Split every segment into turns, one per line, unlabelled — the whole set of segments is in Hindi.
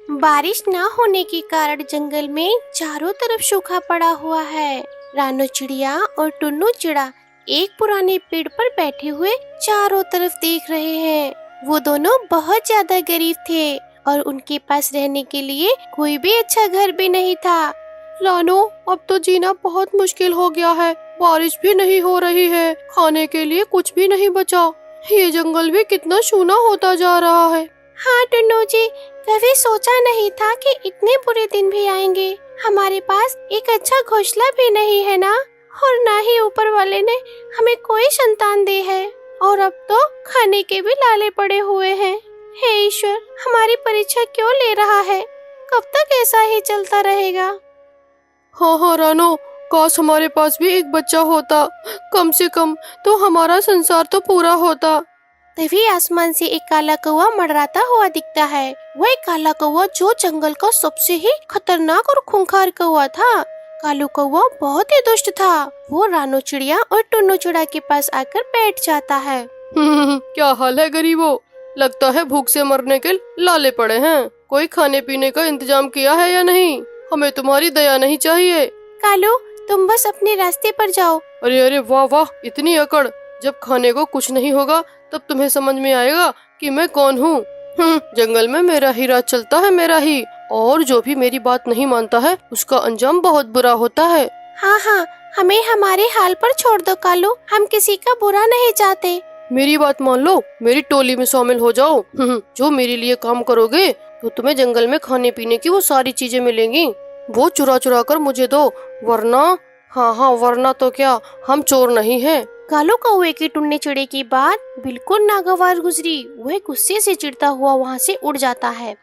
बारिश न होने के कारण जंगल में चारों तरफ सूखा पड़ा हुआ है। रानो चिड़िया और टुन्नू चिड़ा एक पुराने पेड़ पर बैठे हुए चारों तरफ देख रहे हैं। वो दोनों बहुत ज्यादा गरीब थे और उनके पास रहने के लिए कोई भी अच्छा घर भी नहीं था।
रानो, अब तो जीना बहुत मुश्किल हो गया है। बारिश भी नहीं हो रही है, खाने के लिए कुछ भी नहीं बचा। ये जंगल भी कितना सूना होता जा रहा है।
हाँ टुन्नू जी, कभी सोचा नहीं था कि इतने बुरे दिन भी आएंगे। हमारे पास एक अच्छा घोंसला भी नहीं है ना, और ना ही ऊपर वाले ने हमें कोई संतान दी है, और अब तो खाने के भी लाले पड़े हुए हैं। हे ईश्वर, हमारी परीक्षा क्यों ले रहा है? कब तक ऐसा ही चलता रहेगा?
हाँ रानो, काश हमारे पास भी एक बच्चा होता। कम से कम तो हमारा संसार तो पूरा होता।
तभी आसमान से एक काला कौवा मंडराता हुआ दिखता है। वह काला कौवा जो जंगल का सबसे ही खतरनाक और खूंखार कौवा था। कालू कौवा बहुत ही दुष्ट था। वो रानो चिड़िया और टुन्नू चिड़ा के पास आकर बैठ जाता है।
क्या हाल है गरीबों? लगता है भूख से मरने के लाले पड़े हैं। कोई खाने पीने का इंतजाम किया है या नहीं? हमें तुम्हारी दया नहीं चाहिए।
कालू, तुम बस अपने रास्ते पर जाओ।
अरे अरे, वाह वाह, इतनी अकड़! जब खाने को कुछ नहीं होगा तब तुम्हें समझ में आएगा कि मैं कौन हूँ। जंगल में मेरा ही राज चलता है, मेरा ही। और जो भी मेरी बात नहीं मानता है उसका अंजाम बहुत बुरा होता है।
हाँ, हमें हमारे हाल पर छोड़ दो कालू, हम किसी का बुरा नहीं चाहते।
मेरी बात मान लो, मेरी टोली में शामिल हो जाओ। जो मेरे लिए काम करोगे तो तुम्हें जंगल में खाने पीने की वो सारी चीजें मिलेंगी। वो चुरा चुरा कर मुझे दो, वरना हाँ, वरना तो क्या, हम चोर नहीं हैं।
कालू कौवे की टुन्ने चिड़े की बात बिल्कुल नागवार गुजरी। वह गुस्से से चिढ़ता हुआ वहाँ से उड़ जाता है,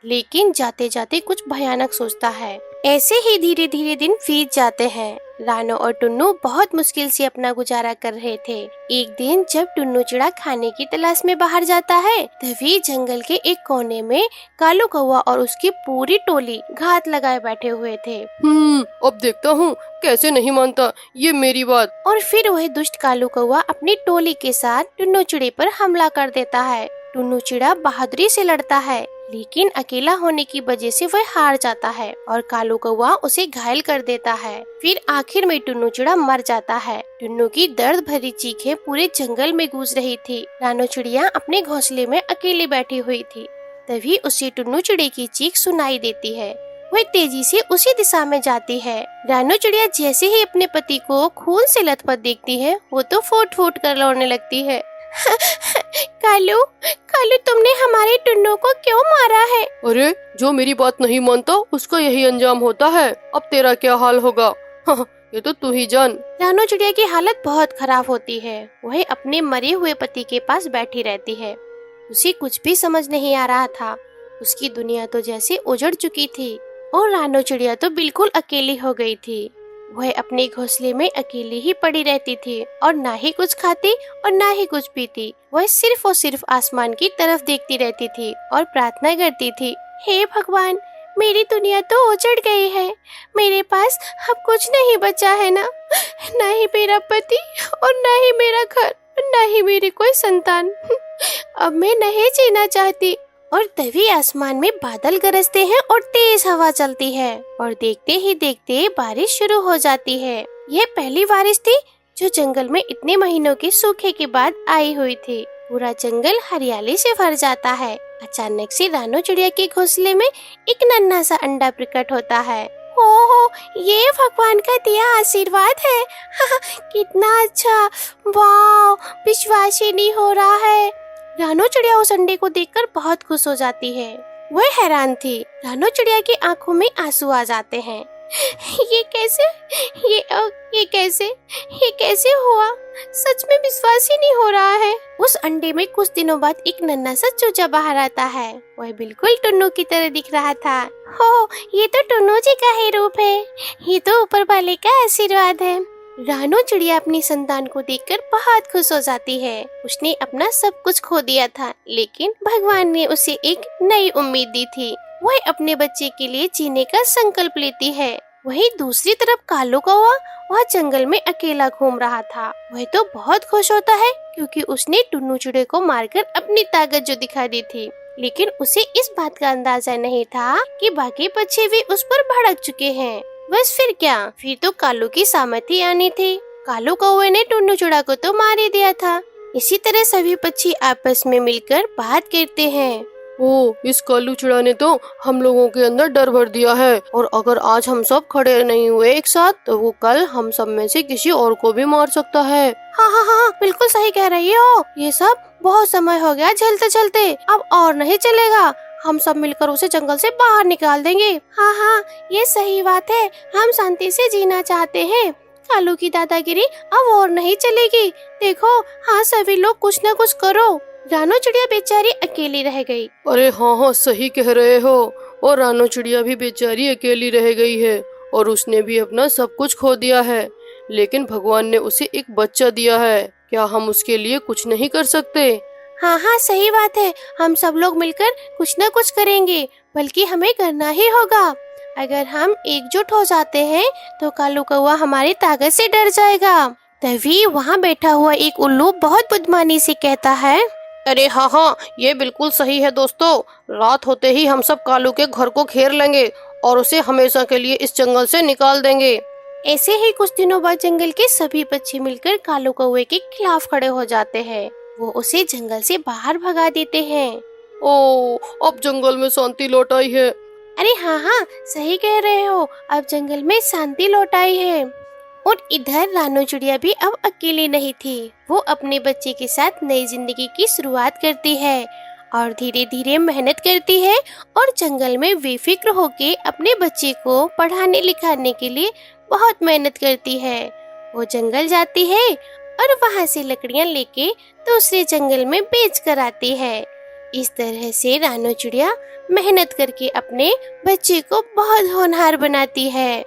लेकिन जाते जाते कुछ भयानक सोचता है। ऐसे ही धीरे धीरे दिन बीत जाते हैं। रानो और टुन्नू बहुत मुश्किल से अपना गुजारा कर रहे थे। एक दिन जब टुन्नू चिड़ा खाने की तलाश में बाहर जाता है, तभी जंगल के एक कोने में कालू कौवा और उसकी पूरी टोली घात लगाए बैठे हुए थे।
अब देखता हूँ कैसे नहीं मानता ये मेरी बात।
और फिर वह दुष्ट कालू कौवा अपनी टोली के साथ टुन्नू चिड़े पर हमला कर देता है। टुन्नू चिड़ा बहादुरी से लड़ता है, लेकिन अकेला होने की वजह से वह हार जाता है और कालू कौवा उसे घायल कर देता है। फिर आखिर में टुन्नू चिड़ा मर जाता है। टुन्नू की दर्द भरी चीखें पूरे जंगल में गूंज रही थी। रानो चिड़िया अपने घोंसले में अकेली बैठी हुई थी। तभी उसे टुन्नू चिड़े की चीख सुनाई देती है। वह तेजी से उसी दिशा में जाती है। रानो चिड़िया जैसे ही अपने पति को खून से लथपथ देखती है, वो तो फूट फूट कर रोने लगती है। कालू, तुमने हमारे टुन्नू को क्यों मारा है?
अरे, जो मेरी बात नहीं मानता उसका यही अंजाम होता है। अब तेरा क्या हाल होगा? ये तो तू ही जान।
रानो चिड़िया की हालत बहुत खराब होती है। वह अपने मरे हुए पति के पास बैठी रहती है। उसे कुछ भी समझ नहीं आ रहा था। उसकी दुनिया तो जैसे उजड़ चुकी थी और रानो चिड़िया तो बिल्कुल अकेली हो गई थी। वह अपने घोंसले में अकेली ही पड़ी रहती थी और ना ही कुछ खाती और ना ही कुछ पीती। वह सिर्फ और सिर्फ आसमान की तरफ देखती रहती थी और प्रार्थना करती थी, हे भगवान, मेरी दुनिया तो उजड़ गई है। मेरे पास अब कुछ नहीं बचा है ना ही मेरा पति और ना ही मेरा घर और ना ही मेरी कोई संतान। अब मैं नहीं जीना चाहती। और तभी आसमान में बादल गरजते हैं और तेज हवा चलती है और देखते ही देखते बारिश शुरू हो जाती है। यह पहली बारिश थी जो जंगल में इतने महीनों के सूखे के बाद आई हुई थी। पूरा जंगल हरियाली से भर जाता है। अचानक से रानो चिड़िया के घोंसले में एक नन्हा सा अंडा प्रकट होता है। ओहो, ये भगवान का दिया आशीर्वाद है। कितना अच्छा, वाह, विश्वास ही नहीं हो रहा है। रानो चिड़िया उस अंडे को देखकर बहुत खुश हो जाती है। वह हैरान थी। रानो चिड़िया की आंखों में आंसू आ जाते हैं। ये कैसे हुआ? सच में विश्वास ही नहीं हो रहा है। उस अंडे में कुछ दिनों बाद एक नन्हा सा चूजा बाहर आता है। वह बिल्कुल टुन्नू की तरह दिख रहा था। हो, ये तो टुन्नू जी का ही रूप है। ये तो ऊपर वाले का आशीर्वाद है। रानो चिड़िया अपनी संतान को देखकर बहुत खुश हो जाती है। उसने अपना सब कुछ खो दिया था, लेकिन भगवान ने उसे एक नई उम्मीद दी थी। वह अपने बच्चे के लिए जीने का संकल्प लेती है। वहीं दूसरी तरफ कालू कौवा वह जंगल में अकेला घूम रहा था। वह तो बहुत खुश होता है क्योंकि उसने टुन्नू चिड़े को मारकर अपनी ताकत जो दिखा दी थी। लेकिन उसे इस बात का अंदाजा नहीं था कि बाकी पक्षी भी उस पर भड़क चुके हैं। बस फिर क्या, फिर तो कालू की सामर्थ्य आनी थी। कालू कौवे ने टुन्नू चिड़ा को तो मार ही दिया था। इसी तरह सभी पक्षी आपस में मिलकर बात करते हैं।
ओ, इस कालू चिड़ा ने तो हम लोगों के अंदर डर भर दिया है, और अगर आज हम सब खड़े नहीं हुए एक साथ तो वो कल हम सब में से किसी और को भी मार सकता है।
हाँ हाँ हाँ, बिल्कुल सही कह रही हो। ये सब बहुत समय हो गया झेलते झेलते, अब और नहीं चलेगा। हम सब मिलकर उसे जंगल से बाहर निकाल देंगे। हाँ हाँ, ये सही बात है। हम शांति से जीना चाहते हैं। कालू की दादागिरी अब और नहीं चलेगी। देखो, हाँ सभी लोग कुछ न कुछ करो। रानो चिड़िया बेचारी अकेली रह गई।
अरे हाँ हाँ, सही कह रहे हो। और रानो चिड़िया भी बेचारी अकेली रह गई है, और उसने भी अपना सब कुछ खो दिया है। लेकिन भगवान ने उसे एक बच्चा दिया है, क्या हम उसके लिए कुछ नहीं कर सकते?
हाँ हाँ, सही बात है। हम सब लोग मिलकर कुछ न कुछ करेंगे, बल्कि हमें करना ही होगा। अगर हम एकजुट हो जाते हैं तो कालू कौवा हमारी ताकत से डर जाएगा। तभी वहाँ बैठा हुआ एक उल्लू बहुत बुद्धिमानी से कहता है,
अरे हाँ हाँ, ये बिल्कुल सही है दोस्तों। रात होते ही हम सब कालू के घर को घेर लेंगे और उसे हमेशा के लिए इस जंगल से निकाल देंगे।
ऐसे ही कुछ दिनों बाद जंगल के सभी पक्षी मिलकर कालू कौवे के खिलाफ खड़े हो जाते हैं। वो उसे जंगल से बाहर भगा देते हैं।
ओ, अब जंगल में शांति लौट आई है।
अरे हाँ हाँ, सही कह रहे हो। अब जंगल में शांति लौट आई है। और इधर रानो चिड़िया भी अब अकेली नहीं थी। वो अपने बच्चे के साथ नई जिंदगी की शुरुआत करती है और धीरे धीरे मेहनत करती है और जंगल में बेफिक्र होके अपने बच्चे को पढ़ाने लिखाने के लिए बहुत मेहनत करती है। वो जंगल जाती है और वहाँ से लकड़ियाँ लेके दूसरे जंगल में बेच कर आती है। इस तरह से रानो चिड़िया मेहनत करके अपने बच्चे को बहुत होनहार बनाती है।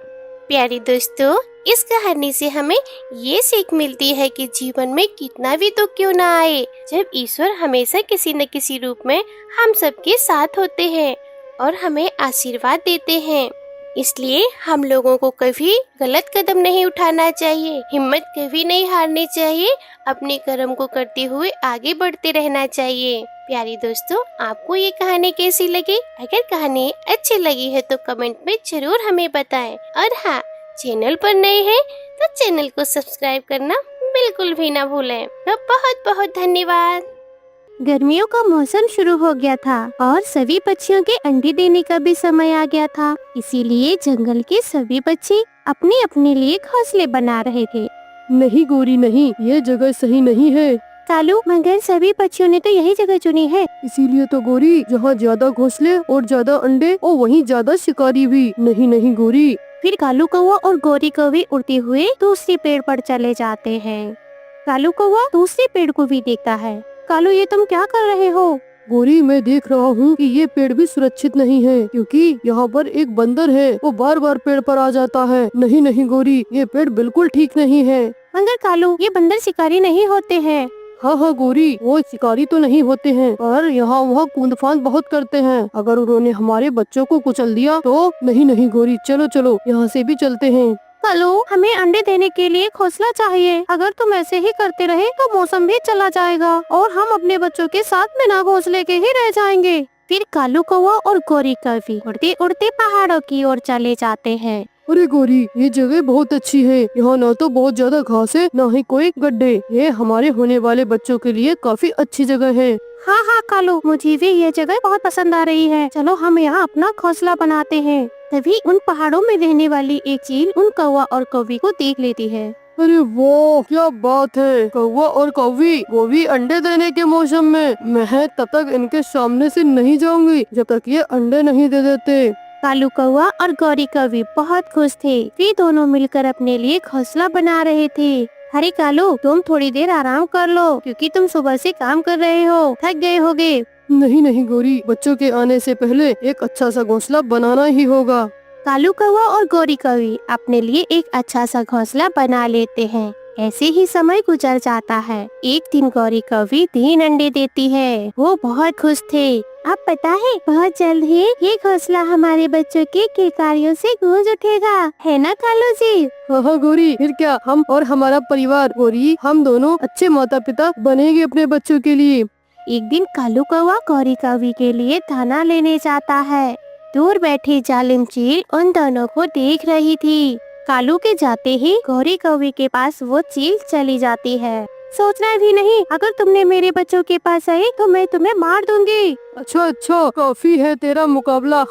प्यारी दोस्तों, इस कहानी से हमें ये सीख मिलती है कि जीवन में कितना भी दुख क्यों ना आए, जब ईश्वर हमेशा किसी न किसी रूप में हम सबके साथ होते हैं और हमें आशीर्वाद देते हैं। इसलिए हम लोगों को कभी गलत कदम नहीं उठाना चाहिए, हिम्मत कभी नहीं हारनी चाहिए, अपने कर्म को करते हुए आगे बढ़ते रहना चाहिए। प्यारी दोस्तों, आपको ये कहानी कैसी लगी? अगर कहानी अच्छी लगी है तो कमेंट में जरूर हमें बताएं। और हाँ, चैनल पर नए हैं तो चैनल को सब्सक्राइब करना बिल्कुल भी ना भूलें। तो बहुत बहुत धन्यवाद। गर्मियों का मौसम शुरू हो गया था और सभी पक्षियों के अंडे देने का भी समय आ गया था। इसीलिए जंगल के सभी पक्षी अपने अपने लिए घोंसले बना रहे थे।
नहीं गोरी नहीं, ये जगह सही नहीं है।
कालू, मगर सभी पक्षियों ने तो यही जगह चुनी है।
इसीलिए तो गोरी, जहाँ ज्यादा घोंसले और ज्यादा अंडे और वहीं ज्यादा शिकारी भी। नहीं नहीं गोरी।
फिर कालू कौवा और गौरी कौवी उड़ते हुए दूसरे पेड़ पर चले जाते हैं। कालू कौवा दूसरे पेड़ को भी देखता है। कालू, ये तुम क्या कर रहे हो?
गोरी, मैं देख रहा हूँ कि ये पेड़ भी सुरक्षित नहीं है, क्योंकि यहाँ पर एक बंदर है, वो बार बार पेड़ पर आ जाता है। नहीं नहीं गोरी, ये पेड़ बिल्कुल ठीक नहीं है।
मगर कालू, ये बंदर शिकारी नहीं होते हैं।
हाँ हाँ गोरी, वो शिकारी तो नहीं होते हैं, पर यहाँ वहाँ कूद फांद बहुत करते हैं। अगर उन्होंने हमारे बच्चों को कुचल दिया तो। नहीं नहीं गोरी, चलो चलो, यहाँ से भी चलते हैं।
कालू, हमें अंडे देने के लिए घोंसला चाहिए। अगर तुम ऐसे ही करते रहे तो मौसम भी चला जाएगा और हम अपने बच्चों के साथ बिना घोंसले के ही रह जाएंगे। फिर कालू कौवा और गौरी कौवी उड़ते उड़ते पहाड़ों की ओर चले जाते हैं।
अरे गोरी, ये जगह बहुत अच्छी है। यहाँ ना तो बहुत ज्यादा घास है, ना ही कोई गड्ढे। ये हमारे होने वाले बच्चों के लिए काफी अच्छी जगह है।
हाँ हाँ कालू, मुझे भी ये जगह बहुत पसंद आ रही है। चलो हम यहाँ अपना घोंसला बनाते हैं। तभी उन पहाड़ों में रहने वाली एक चील उन कौवा और कौवी को देख लेती है।
अरे वाह, क्या बात है। कौवा और कौवी, वो भी अंडे देने के मौसम में। मैं तब तक इनके सामने से नहीं जाऊंगी जब तक ये अंडे नहीं दे देते।
कालू कौवा और गौरी कौवी बहुत खुश थे। वे दोनों मिलकर अपने लिए घोंसला बना रहे थे। अरे कालू, तुम थोड़ी देर आराम कर लो, क्योंकि तुम सुबह से काम कर रहे हो, थक गए होगे।
नहीं नहीं गोरी, बच्चों के आने से पहले एक अच्छा सा घोंसला बनाना ही होगा।
कालू कौवा और गौरी कौवी अपने लिए एक अच्छा सा घोंसला बना लेते हैं। ऐसे ही समय गुजर जाता है। एक दिन गौरी कौवी 3 अंडे देती है। वो बहुत खुश थे। अब पता है, बहुत जल्द ही ये घोंसला हमारे बच्चों के किलकारियों से गूंज उठेगा, है ना कालू जी?
हाँ गोरी, फिर क्या, हम और हमारा परिवार गोरी, हम दोनों अच्छे माता पिता बनेंगे अपने बच्चों के लिए।
एक दिन कालू कौवा गौरी कौवी के लिए दाना लेने जाता है। दूर बैठी जालिम चील उन दोनों को देख रही थी। कालू के जाते ही गौरी कौवी के पास वो चील चली जाती है। सोचना भी नहीं, अगर तुमने मेरे बच्चों के पास आई तो मैं तुम्हें मार दूंगी।
अच्छा अच्छा, काफी है तेरा मुकाबला।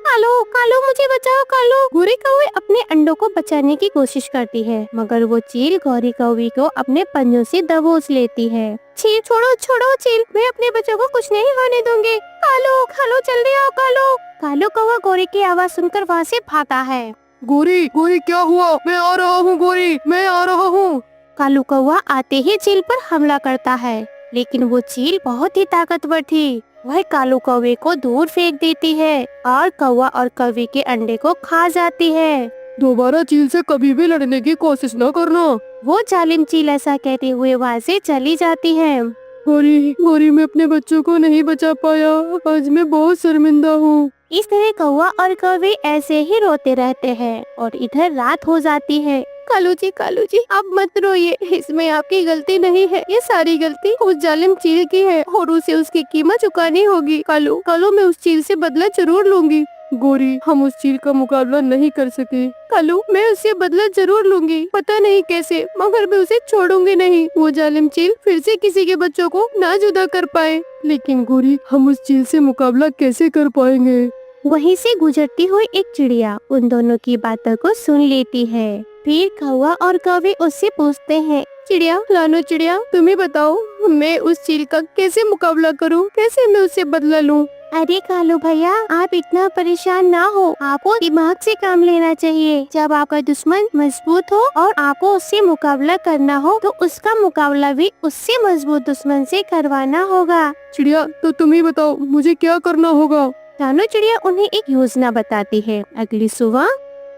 कालू कालू मुझे बचाओ कालू। गौरी कौवी अपने अंडों को बचाने की कोशिश करती है, मगर वो चील गौरी कौवी को अपने पंजों से दबोच लेती है। चील छोड़ो छोड़ो चील, मैं अपने बच्चों को कुछ नहीं होने दूंगी। कालू कालू जल्दी आओ कालू। कालू कौवा गौरी की आवाज सुनकर वहाँ से भागा है।
गोरी गोरी क्या हुआ? मैं आ रहा हूँ गोरी, मैं आ रहा हूँ।
कालू कौवा आते ही चील पर हमला करता है, लेकिन वो चील बहुत ही ताकतवर थी। वह कालू कौवे को दूर फेंक देती है और कौवा और कौवे के अंडे को खा जाती है।
दोबारा चील से कभी भी लड़ने की कोशिश न करना।
वो जालिम चील ऐसा कहते हुए वहाँ से चली जाती है।
गोरी गोरी, मैं अपने बच्चों को नहीं बचा पाया, आज मैं बहुत शर्मिंदा हूँ।
इस तरह कौवा और कौवे ऐसे ही रोते रहते हैं और इधर रात हो जाती है। कालू जी आप मत रोइए, इसमें आपकी गलती नहीं है, ये सारी गलती उस जालिम चील की है और उसे उसकी कीमत चुकानी होगी। कालू कालू मैं उस चील से बदला जरूर लूंगी।
गोरी, हम उस चील का मुकाबला नहीं कर सके।
कालू मैं उससे बदला जरूर लूंगी, पता नहीं कैसे, मगर मैं उसे छोड़ूंगी नहीं। वो जालिम चील फिर से किसी के बच्चों को ना जुदा कर पाए।
लेकिन गोरी, हम उस चील से मुकाबला कैसे कर पाएंगे?
वहीं से गुजरती हुई एक चिड़िया उन दोनों की बातों को सुन लेती है। फिर कौवा और कौवे उससे पूछते हैं, चिड़िया लानो चिड़िया, तुम्हें बताओ मैं उस चील का कैसे मुकाबला करूं, कैसे मैं उससे बदला लूं? अरे कालू भैया, आप इतना परेशान ना हो, आपको दिमाग से काम लेना चाहिए। जब आपका दुश्मन मजबूत हो और आपको उससे मुकाबला करना हो तो उसका मुकाबला भी उससे मजबूत दुश्मन से करवाना होगा।
चिड़िया, तो तुम ही बताओ मुझे क्या करना होगा?
रानो चिड़िया उन्हें एक योजना बताती है। अगली सुबह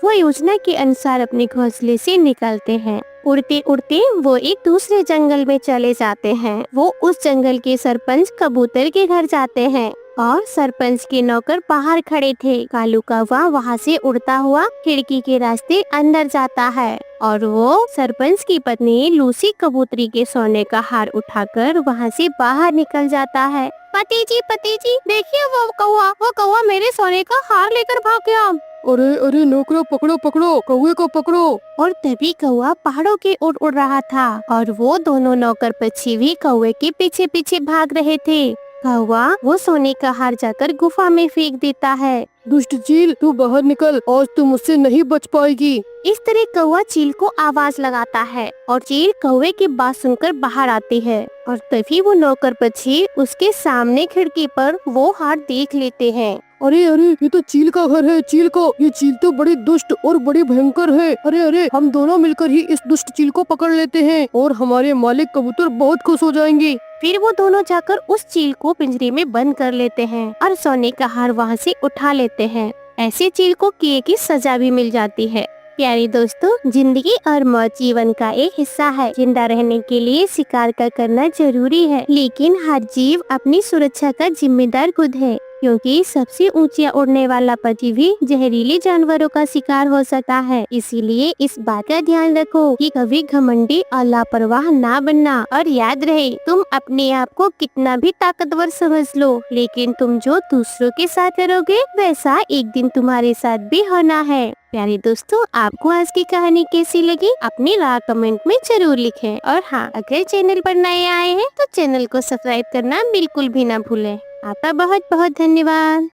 वो योजना के अनुसार अपने घोंसले से निकलते हैं। उड़ते उड़ते वो एक दूसरे जंगल में चले जाते हैं। वो उस जंगल के सरपंच कबूतर के घर जाते हैं और सरपंच के नौकर बाहर खड़े थे। कालू कौवा वहाँ से उड़ता हुआ खिड़की के रास्ते अंदर जाता है और वो सरपंच की पत्नी लूसी कबूतरी के सोने का हार उठाकर वहाँ से बाहर निकल जाता है। पति जी देखिए, वो कौवा मेरे सोने का हार लेकर भाग गया।
अरे अरे नौकरों, पकड़ो पकड़ो, कौवे को पकड़ो।
और तभी कौवा पहाड़ों की ओर उड़ रहा था और वो दोनों नौकर पक्षी भी कौवे के पीछे पीछे भाग रहे थे। कौवा वो सोने का हार जाकर गुफा में फेंक देता है।
दुष्ट चील, तू बाहर निकल, आज तू मुझसे नहीं बच पाएगी।
इस तरह कौवा चील को आवाज लगाता है और चील कौवे की बात सुनकर बाहर आती है और तभी वो नौकर पक्षी उसके सामने खिड़की पर वो हार देख लेते हैं।
अरे अरे, ये तो चील का घर है। चील को, ये चील तो बड़ी दुष्ट और बड़ी भयंकर है। अरे अरे, हम दोनों मिलकर ही इस दुष्ट चील को पकड़ लेते हैं और हमारे मालिक कबूतर बहुत खुश हो जाएंगे।
फिर वो दोनों जाकर उस चील को पिंजरे में बंद कर लेते हैं और सोने का हार वहाँ से उठा लेते हैं। ऐसे चील को किए की सजा भी मिल जाती है। प्यारे दोस्तों, जिंदगी और मौत जीवन का एक हिस्सा है। जिंदा रहने के लिए शिकार का करना जरूरी है, लेकिन हर जीव अपनी सुरक्षा का जिम्मेदार खुद है, क्योंकि सबसे ऊंचा उड़ने वाला पक्षी भी जहरीले जानवरों का शिकार हो सकता है। इसीलिए इस बात का ध्यान रखो कि कभी घमंडी और लापरवाह ना बनना। और याद रहे, तुम अपने आप को कितना भी ताकतवर समझ लो, लेकिन तुम जो दूसरों के साथ करोगे वैसा एक दिन तुम्हारे साथ भी होना है। प्यारे दोस्तों, आपको आज की कहानी कैसी लगी अपनी राय कमेंट में जरूर लिखें। और हाँ, अगर चैनल पर नए आए हैं तो चैनल को सब्सक्राइब करना बिल्कुल भी ना भूलें। आपका बहुत बहुत धन्यवाद।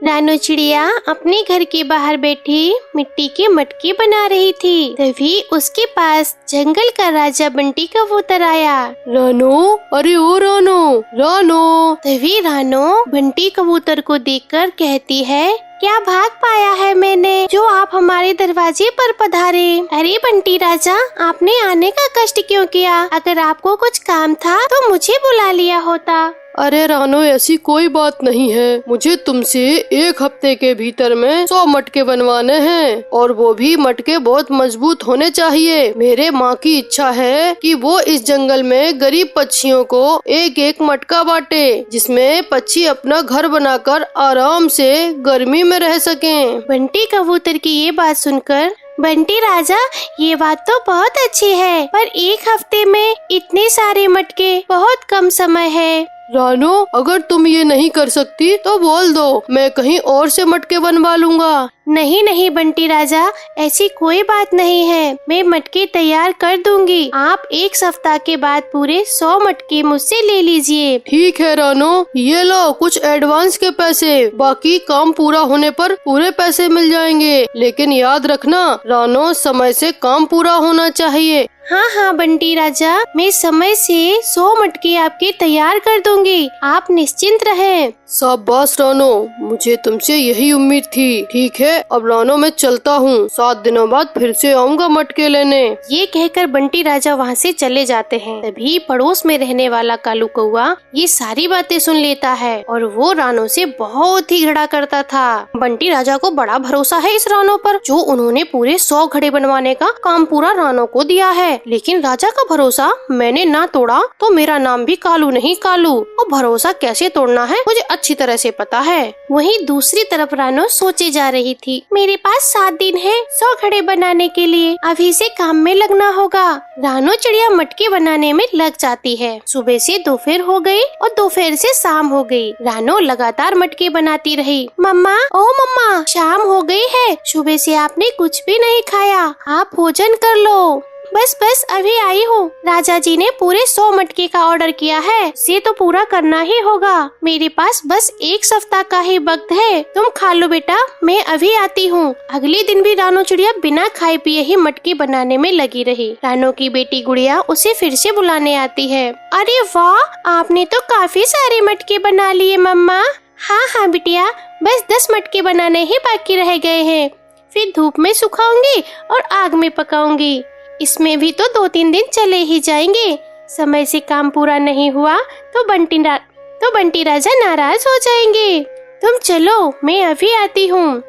रानू चिड़िया अपने घर के बाहर बैठी मिट्टी के मटके बना रही थी। तभी उसके पास जंगल का राजा बंटी कबूतर आया।
रानो, अरे ओ रानो, रानो।
तभी रानो बंटी कबूतर को देखकर कहती है, क्या भाग पाया है मैंने जो आप हमारे दरवाजे पर पधारे। अरे बंटी राजा, आपने आने का कष्ट क्यों किया? अगर आपको कुछ काम था तो मुझे बुला लिया होता।
अरे रानो, ऐसी कोई बात नहीं है। मुझे तुमसे 1 हफ्ते के भीतर में 100 मटके बनवाने हैं और वो भी मटके बहुत मजबूत होने चाहिए। मेरे माँ की इच्छा है कि वो इस जंगल में गरीब पक्षियों को एक एक मटका बांटे, जिसमें पक्षी अपना घर बनाकर आराम से गर्मी में रह सकें।
बंटी कबूतर की ये बात सुनकर, बंटी राजा ये बात तो बहुत अच्छी है, पर 1 हफ्ते में इतने सारे मटके बहुत कम समय है।
रानो, अगर तुम ये नहीं कर सकती तो बोल दो, मैं कहीं और से मटके बनवा लूंगा।
नहीं नहीं बंटी राजा, ऐसी कोई बात नहीं है, मैं मटके तैयार कर दूंगी। आप एक सप्ताह के बाद पूरे 100 मटके मुझसे ले लीजिए।
ठीक है रानो, ये लो कुछ एडवांस के पैसे, बाकी काम पूरा होने पर पूरे पैसे मिल जाएंगे। लेकिन याद रखना रानो, समय से काम पूरा होना चाहिए।
हाँ हाँ बंटी राजा, मैं समय से 100 मटके आपके तैयार कर दूंगी, आप निश्चिंत रहें।
शाबाश रानो, मुझे तुमसे यही उम्मीद थी। ठीक है, अब रानो मैं चलता हूँ, 7 दिनों बाद फिर से आऊँगा मटके लेने।
ये कहकर बंटी राजा वहाँ से चले जाते हैं। तभी पड़ोस में रहने वाला कालू कौआ ये सारी बातें सुन लेता है और वो रानो से बहुत ही झगड़ा करता था। बंटी राजा को बड़ा भरोसा है इस रानो पर, जो उन्होंने पूरे 100 घड़े बनवाने का काम पूरा रानो को दिया है। लेकिन राजा का भरोसा मैंने ना तोड़ा तो मेरा नाम भी कालू नहीं कालू, और भरोसा कैसे तोड़ना है मुझे अच्छी तरह से पता है। वहीं दूसरी तरफ रानो सोचे जा रही थी, मेरे पास 7 दिन है 100 घड़े बनाने के लिए, अभी से काम में लगना होगा। रानो चिड़िया मटके बनाने में लग जाती है। सुबह से दोपहर हो गई और दोपहर से शाम हो गई। रानो लगातार मटके बनाती रही। मम्मा, ओ मम्मा, शाम हो गई है, सुबह से आपने कुछ भी नहीं खाया, आप भोजन कर लो। बस बस अभी आई हूँ। राजा जी ने पूरे 100 मटके का ऑर्डर किया है, इसे तो पूरा करना ही होगा। मेरे पास बस एक सप्ताह का ही वक्त है, तुम खा लो बेटा, मैं अभी आती हूँ। अगले दिन भी रानो चिड़िया बिना खाए पिए ही मटके बनाने में लगी रही। रानो की बेटी गुड़िया उसे फिर से बुलाने आती है। अरे वाह, आपने तो काफी सारे मटके बना लिए मम्मा। हाँ हाँ बिटिया, बस 10 मटके बनाने ही बाकी रह गए हैं, फिर धूप में सुखाऊंगी और आग में पकाऊंगी। इसमें भी तो 2-3 दिन चले ही जाएंगे। समय से काम पूरा नहीं हुआ तो बंटी राजा नाराज हो जाएंगे। तुम चलो, मैं अभी आती हूँ।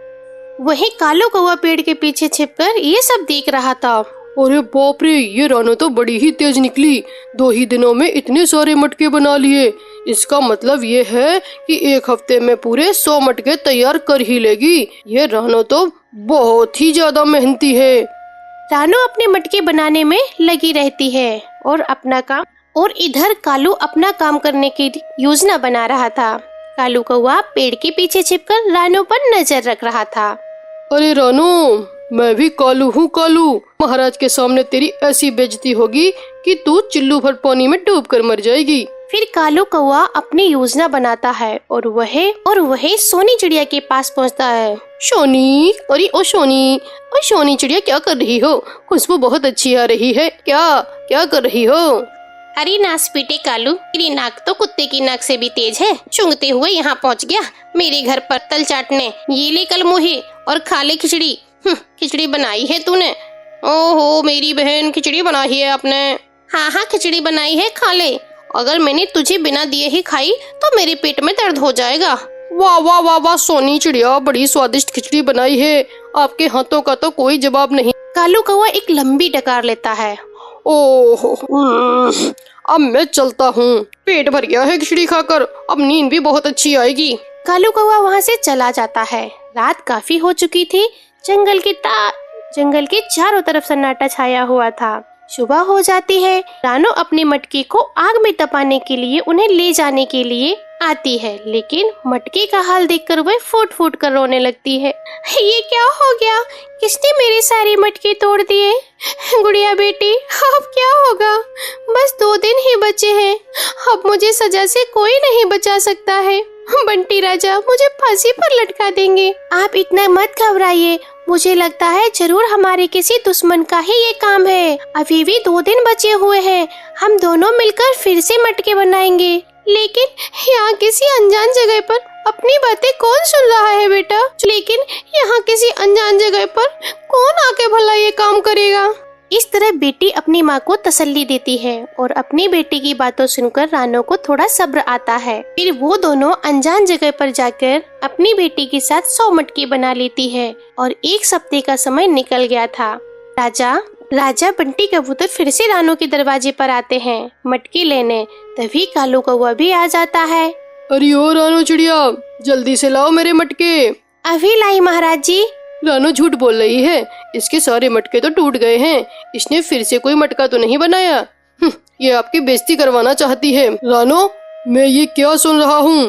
वही कालू कौवा पेड़ के पीछे छिपकर ये सब देख रहा था।
अरे बाप रे, ये रानो तो बड़ी ही तेज निकली, 2 ही दिनों में इतने सारे मटके बना लिए। इसका मतलब ये है कि 1 हफ्ते में पूरे 100 मटके तैयार कर ही लेगी। ये रानो तो बहुत ही ज्यादा मेहनती है।
रानो अपने मटके बनाने में लगी रहती है और इधर कालू अपना काम करने की योजना बना रहा था। कालू कौवा पेड़ के पीछे छिपकर रानो पर नजर रख रहा था।
अरे रानो, मैं भी कालू हूँ कालू, महाराज के सामने तेरी ऐसी बेइज्जती होगी कि तू चिल्लू भर पानी में डूब कर मर जाएगी।
फिर कालू कौवा अपनी योजना बनाता है और वह सोनी चिड़िया के पास पहुंचता है।
सोनी, अरे ओ सोनी चिड़िया, क्या कर रही हो? खुशबू बहुत अच्छी आ रही है, क्या कर रही हो?
अरे नास पीटे कालू, तेरी नाक तो कुत्ते की नाक से भी तेज है, सूंघते हुए यहाँ पहुँच गया मेरे घर पर तल चाटने। ये ले कल मुहे और खा ले खिचड़ी। खिचड़ी बनाई है तूने? ओहो मेरी बहन, खिचड़ी बनाई है आपने? हाँ हाँ खिचड़ी बनाई है, खा ले। अगर मैंने तुझे बिना दिए ही खाई तो मेरे पेट में दर्द हो जाएगा।
वाह वाह वाह वाह, सोनी चिड़िया बड़ी स्वादिष्ट खिचड़ी बनाई है, आपके हाथों का तो कोई जवाब नहीं।
कालू कौवा एक लंबी डकार लेता है।
ओह, अब मैं चलता हूँ, पेट भर गया है खिचड़ी खाकर, अब नींद भी बहुत अच्छी आएगी।
कालू कौवा वहाँ से चला जाता है। रात काफी हो चुकी थी, जंगल के चारों तरफ सन्नाटा छाया हुआ था। सुबह हो जाती है। रानो अपने मटके को आग में तपाने के लिए उन्हें ले जाने के लिए आती है, लेकिन मटके का हाल देखकर वह फूट फूट कर रोने लगती है। ये क्या हो गया? किसने मेरे सारे मटके तोड़ दिए? गुड़िया बेटी, अब क्या होगा? बस 2 दिन ही बचे हैं, अब मुझे सजा से कोई नहीं बचा सकता है। बंटी राजा मुझे फांसी पर लटका देंगे। आप इतना मत घबराइए, मुझे लगता है जरूर हमारे किसी दुश्मन का ही ये काम है। अभी भी 2 दिन बचे हुए हैं, हम दोनों मिलकर फिर से मटके बनाएंगे। लेकिन यहाँ किसी अनजान जगह पर अपनी बातें कौन सुन रहा है बेटा? लेकिन यहाँ किसी अनजान जगह पर कौन आके भला ये काम करेगा? इस तरह बेटी अपनी माँ को तसल्ली देती है और अपनी बेटी की बातों सुनकर रानो को थोड़ा सब्र आता है। फिर वो दोनों अनजान जगह पर जाकर अपनी बेटी के साथ 100 मटके बना लेती है और 1 सप्ताह का समय निकल गया था। राजा बंटी कबूतर फिर से रानो के दरवाजे पर आते हैं मटके लेने। तभी कालू कौवा भी आ जाता है।
अरे ओ रानो चिड़िया, जल्दी से लाओ मेरे मटके।
अभी लाई महाराज जी।
रानो झूठ बोल रही है, इसके सारे मटके तो टूट गए हैं, इसने फिर से कोई मटका तो नहीं बनाया। ये आपकी बेइज्जती करवाना चाहती है। रानो मैं ये क्या सुन रहा हूँ?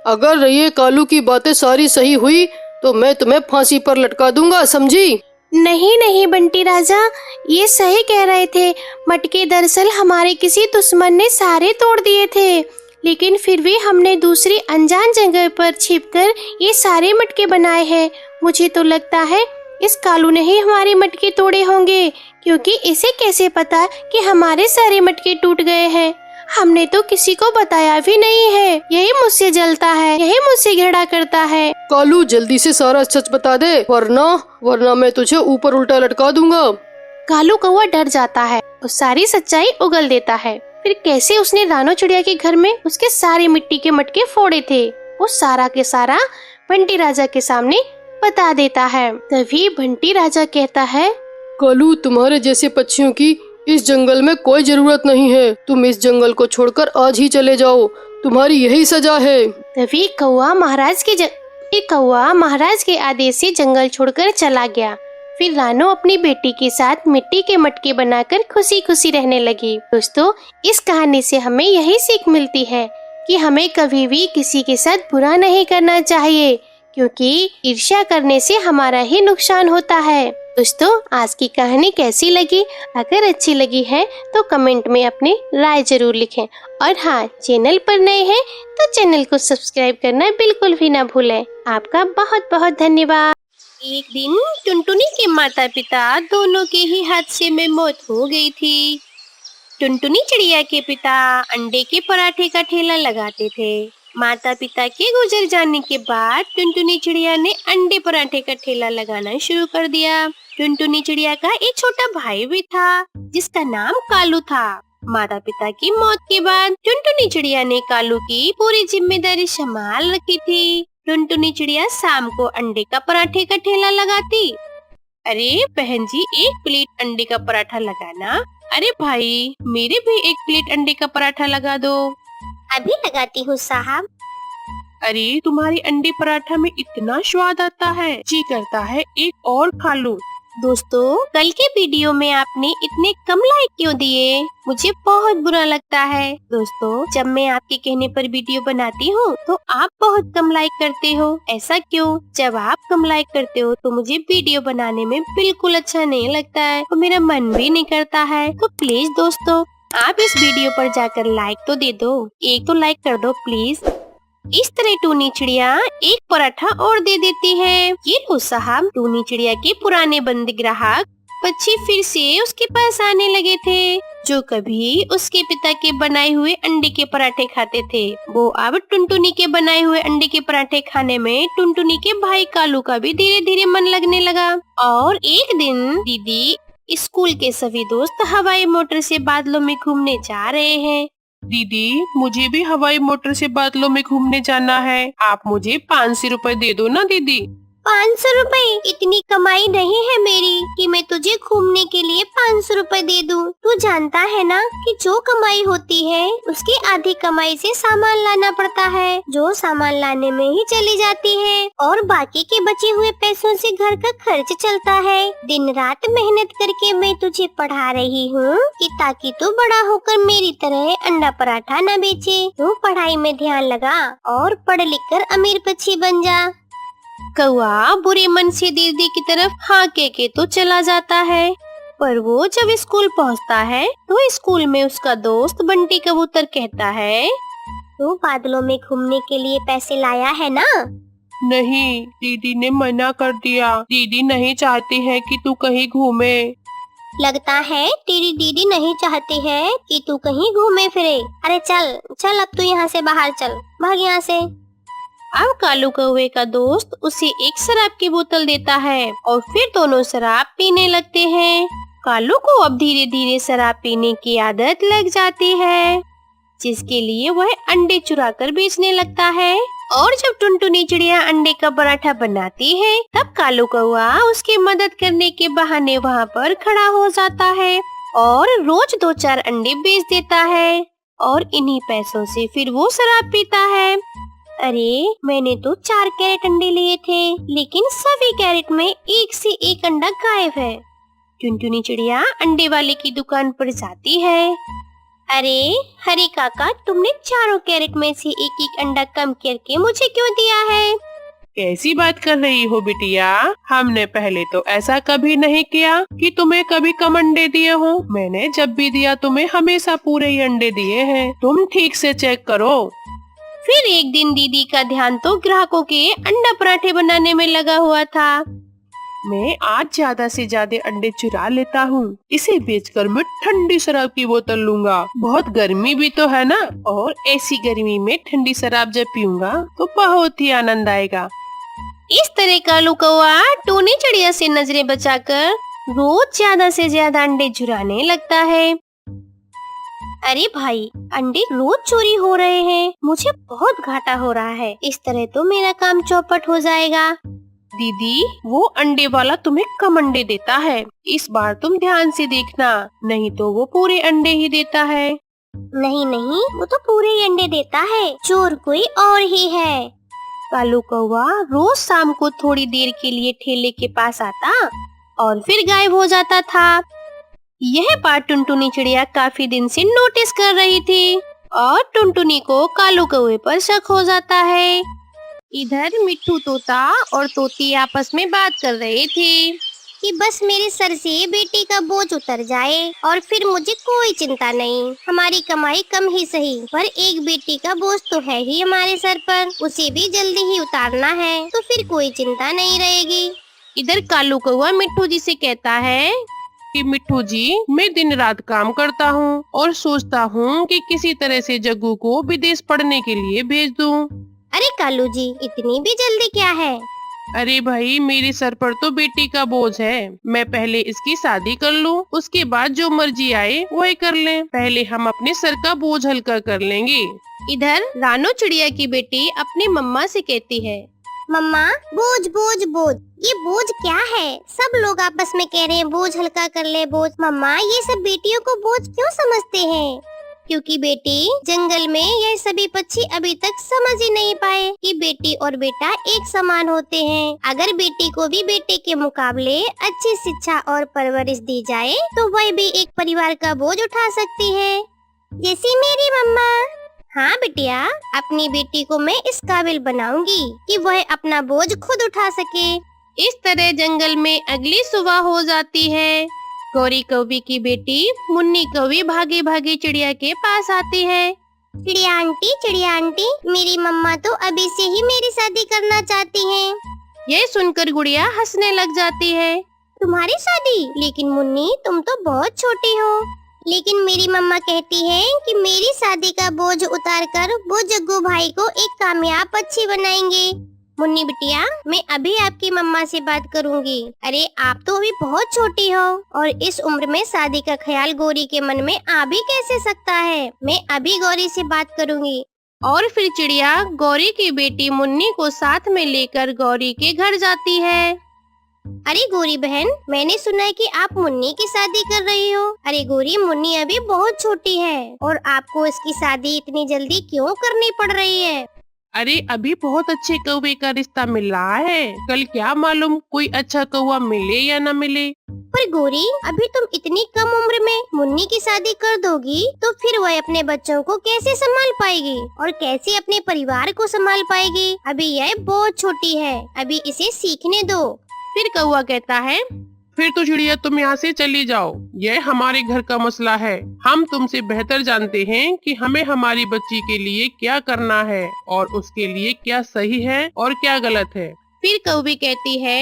अगर ये कालू की बातें सारी सही हुई तो मैं तुम्हें फांसी पर लटका दूंगा, समझी?
नहीं नहीं बंटी राजा, ये सही कह रहे थे। मटके दरअसल हमारे किसी दुश्मन ने सारे तोड़ दिए थे, लेकिन फिर भी हमने दूसरी अनजान जगह पर छिपकर ये सारे मटके बनाए हैं। मुझे तो लगता है इस कालू ने ही हमारे मटके तोड़े होंगे, क्योंकि इसे कैसे पता कि हमारे सारे मटके टूट गए हैं। हमने तो किसी को बताया भी नहीं है। यही मुझसे जलता है, यही मुझसे घृणा करता है।
कालू जल्दी से सारा सच बता दे, वरना मैं तुझे ऊपर उल्टा लटका दूंगा।
कालू कौवा डर जाता है और सारी सच्चाई उगल देता है। फिर कैसे उसने रानो चिड़िया के घर में उसके सारे मिट्टी के मटके फोड़े थे, वो सारा के सारा बंटी राजा के सामने बता देता है। तभी बंटी राजा कहता है,
कालू, तुम्हारे जैसे पक्षियों की इस जंगल में कोई जरूरत नहीं है। तुम इस जंगल को छोड़कर आज ही चले जाओ, तुम्हारी यही सजा है।
तभी कौवा महाराज के आदेश से जंगल छोड़कर चला गया। फिर रानो अपनी बेटी के साथ मिट्टी के मटके बनाकर खुशी खुशी रहने लगी। दोस्तों, इस कहानी से हमें यही सीख मिलती है कि हमें कभी भी किसी के साथ बुरा नहीं करना चाहिए, क्योंकि ईर्ष्या करने से हमारा ही नुकसान होता है। दोस्तों, आज की कहानी कैसी लगी? अगर अच्छी लगी है तो कमेंट में अपनी राय जरूर लिखें। और हाँ, चैनल पर नए हैं तो चैनल को सब्सक्राइब करना बिल्कुल भी ना भूलें। आपका बहुत बहुत धन्यवाद। एक दिन टुनटुनी के माता पिता दोनों के ही हादसे में मौत हो गई थी। टुनटुनी चिड़िया के पिता अंडे के पराठे का ठेला लगाते थे। माता पिता के गुजर जाने के बाद टुनटुनी चिड़िया ने अंडे पराठे का ठेला लगाना शुरू कर दिया। टुनटुनी चिड़िया का एक छोटा भाई भी था, जिसका नाम कालू था। माता पिता की मौत के बाद टुनटुनी चिड़िया ने कालू की पूरी जिम्मेदारी संभाल रखी थी। टुनटुनी चिड़िया शाम को अंडे का पराठे का ठेला लगाती। अरे बहन जी, एक प्लेट अंडे का पराठा लगाना। अरे भाई, मेरे भी एक प्लेट अंडे का पराठा लगा दो। अभी लगाती हूँ साहब। अरे, तुम्हारी अंडे पराठा में इतना स्वाद आता है, जी करता है एक और खा लूं। दोस्तों, कल के वीडियो में आपने इतने कम लाइक क्यों दिए? मुझे बहुत बुरा लगता है। दोस्तों, जब मैं आपके कहने पर वीडियो बनाती हूँ तो आप बहुत कम लाइक करते हो। ऐसा क्यों? जब आप कम लाइक करते हो तो मुझे वीडियो बनाने में बिल्कुल अच्छा नहीं लगता है और मेरा मन भी नहीं करता है। तो प्लीज दोस्तों, आप इस वीडियो पर जाकर लाइक तो दे दो, एक तो लाइक कर दो प्लीज। इस तरह टूनी चिड़िया एक पराठा और दे देती है। ये लो साहब। टूनी चिड़िया के पुराने बंद ग्राहक पक्षी फिर से उसके पास आने लगे थे, जो कभी उसके पिता के बनाए हुए अंडे के पराठे खाते थे। वो अब टुनटुनी के बनाए हुए अंडे के पराठे खाने में टुनटुनी के भाई कालू का भी धीरे धीरे मन लगने लगा। और एक दिन दीदी, स्कूल के सभी दोस्त हवाई मोटर से बादलों में घूमने जा रहे हैं।
दीदी, मुझे भी हवाई मोटर से बादलों में घूमने जाना है। आप मुझे 500 रुपए दे दो ना दीदी।
500 रुपए? इतनी कमाई नहीं है मेरी कि मैं तुझे घूमने के लिए 500 रुपए दे दूं। तू जानता है ना कि जो कमाई होती है उसकी आधी कमाई से सामान लाना पड़ता है, जो सामान लाने में ही चली जाती है, और बाकी के बचे हुए पैसों से घर का खर्च चलता है। दिन रात मेहनत करके मैं तुझे पढ़ा रही हूँ कि ताकि तू बड़ा होकर मेरी तरह अंडा पराठा न बेचे। तू पढ़ाई में ध्यान लगा और पढ़ लिख कर अमीर पक्षी बन जा। कौआ बुरे मन से दीदी की तरफ हाँ कह के तो चला जाता है, पर वो जब स्कूल पहुंचता है तो स्कूल में उसका दोस्त बंटी कबूतर कहता है, तू बादलों में घूमने के लिए पैसे लाया है ना?
नहीं, दीदी ने मना कर दिया। दीदी नहीं चाहती है कि तू कहीं घूमे।
लगता है तेरी दीदी नहीं चाहती है कि तू कहीं घूमे फिरे। अरे चल चल, अब तू यहाँ से बाहर चल, भाग यहाँ से। अब कालू कौवे का दोस्त उसे एक शराब की बोतल देता है और फिर दोनों शराब पीने लगते हैं। कालू को अब धीरे धीरे शराब पीने की आदत लग जाती है, जिसके लिए वह अंडे चुरा कर बेचने लगता है। और जब टुनटुनी चिड़िया अंडे का पराठा बनाती है, तब कालू कौवा उसकी मदद करने के बहाने वहाँ पर खड़ा हो जाता है और रोज 2-4 अंडे बेच देता है, और इन्हीं पैसों से फिर वो शराब पीता है। अरे, मैंने तो 4 कैरेट अंडे लिए थे, लेकिन सभी कैरेट में एक से एक अंडा गायब है। टुनटुनी चिड़िया अंडे वाले की दुकान पर जाती है। अरे हरी काका, तुमने चारों कैरेट में से एक एक अंडा कम करके मुझे क्यों दिया है?
कैसी बात कर रही हो बिटिया? हमने पहले तो ऐसा कभी नहीं किया कि तुम्हें कभी कम अंडे दिए हो। मैंने जब भी दिया तुम्हें हमेशा पूरे ही अंडे दिए हैं। तुम ठीक से चेक करो।
फिर एक दिन दीदी का ध्यान तो ग्राहकों के अंडा पराठे बनाने में लगा हुआ था।
मैं आज ज्यादा से ज्यादा अंडे चुरा लेता हूँ। इसे बेचकर मैं ठंडी शराब की बोतल लूंगा। बहुत गर्मी भी तो है ना, और ऐसी गर्मी में ठंडी शराब जब पीऊंगा तो बहुत ही आनंद आएगा।
इस तरह कालू कौवा टूनी चिड़िया से नजरें बचाकर रोज ज्यादा से ज्यादा अंडे चुराने लगता है। अरे भाई, अंडे रोज चोरी हो रहे हैं, मुझे बहुत घाटा हो रहा है। इस तरह तो मेरा काम चौपट हो जाएगा।
दीदी, वो अंडे वाला तुम्हें कम अंडे देता है। इस बार तुम ध्यान से देखना, नहीं तो वो पूरे अंडे ही देता है।
नहीं नहीं, वो तो पूरे ही अंडे देता है, चोर कोई और ही है। कालू कौवा रोज शाम को थोड़ी देर के लिए ठेले के पास आता और फिर गायब हो जाता था। यह बात टुनटुनी चिड़िया काफी दिन से नोटिस कर रही थी और टुनटुनी को कालू कौवे पर शक हो जाता है। इधर मिट्ठू तोता और तोती आपस में बात कर रहे थे कि बस मेरे सर से बेटी का बोझ उतर जाए और फिर मुझे कोई चिंता नहीं। हमारी कमाई कम ही सही, पर एक बेटी का बोझ तो है ही हमारे सर पर, उसे भी जल्दी ही उतारना है, तो फिर कोई चिंता नहीं रहेगी।
इधर कालू कौवा मिट्ठू जी से कहता है कि मिट्ठू जी, मैं दिन रात काम करता हूँ और सोचता हूँ कि किसी तरह से जग्गू को विदेश पढ़ने के लिए भेज दूँ।
अरे कालू जी, इतनी भी जल्दी क्या है?
अरे भाई, मेरे सर पर तो बेटी का बोझ है। मैं पहले इसकी शादी कर लूं, उसके बाद जो मर्जी आए वही कर लें। पहले हम अपने सर का बोझ हल्का कर लेंगे।
इधर रानो चिड़िया की बेटी अपनी मम्मा से कहती है, मम्मा, बोझ बोझ बोझ, ये बोझ क्या है? सब लोग आपस में कह रहे हैं बोझ हल्का कर ले बोझ। मम्मा, ये सब बेटियों को बोझ क्यों समझते हैं? क्योंकि बेटी, जंगल में यह सभी पक्षी अभी तक समझ ही नहीं पाए कि बेटी और बेटा एक समान होते हैं। अगर बेटी को भी बेटे के मुकाबले अच्छी शिक्षा और परवरिश दी जाए तो वह भी एक परिवार का बोझ उठा सकती है, जैसी मेरी मम्मा। हाँ बिटिया, अपनी बेटी को मैं इस काबिल बनाऊंगी कि वह अपना बोझ खुद उठा सके। इस तरह जंगल में अगली सुबह हो जाती है। गौरी कौवी की बेटी मुन्नी कौवी भागे भागे चिड़िया के पास आती है। चिड़िया आंटी, मेरी मम्मा तो अभी से ही मेरी शादी करना चाहती हैं। यह सुनकर गुड़िया हंसने लग जाती है। तुम्हारी शादी? लेकिन मुन्नी, तुम तो बहुत छोटी हो। लेकिन मेरी मम्मा कहती है कि मेरी शादी का बोझ उतारकर वो जग्गू भाई को एक कामयाब पक्षी बनाएंगे। मुन्नी बिटिया, मैं अभी आपकी मम्मा से बात करूंगी। अरे आप तो अभी बहुत छोटी हो और इस उम्र में शादी का ख्याल गौरी के मन में आ भी कैसे सकता है? मैं अभी गौरी से बात करूंगी। और फिर चिड़िया गौरी की बेटी मुन्नी को साथ में लेकर गौरी के घर जाती है। अरे गौरी बहन, मैंने सुना है कि आप मुन्नी की शादी कर रही हो। अरे गौरी, मुन्नी अभी बहुत छोटी है और आपको इसकी शादी इतनी जल्दी क्यों करनी पड़ रही है?
अरे अभी बहुत अच्छे कौवे का रिश्ता मिल रहा है, कल क्या मालूम कोई अच्छा कौवा मिले या न मिले।
पर गौरी, अभी तुम इतनी कम उम्र में मुन्नी की शादी कर दोगी तो फिर वह अपने बच्चों को कैसे संभाल पाएगी और कैसे अपने परिवार को संभाल पाएगी? अभी यह बहुत छोटी है, अभी इसे सीखने दो।
फिर कौवा कहता है, फिर तो चिड़िया तुम यहाँ से चली जाओ, यह हमारे घर का मसला है। हम तुमसे बेहतर जानते हैं कि हमें हमारी बच्ची के लिए क्या करना है और उसके लिए क्या सही है और क्या गलत है।
फिर कौवी कहती है,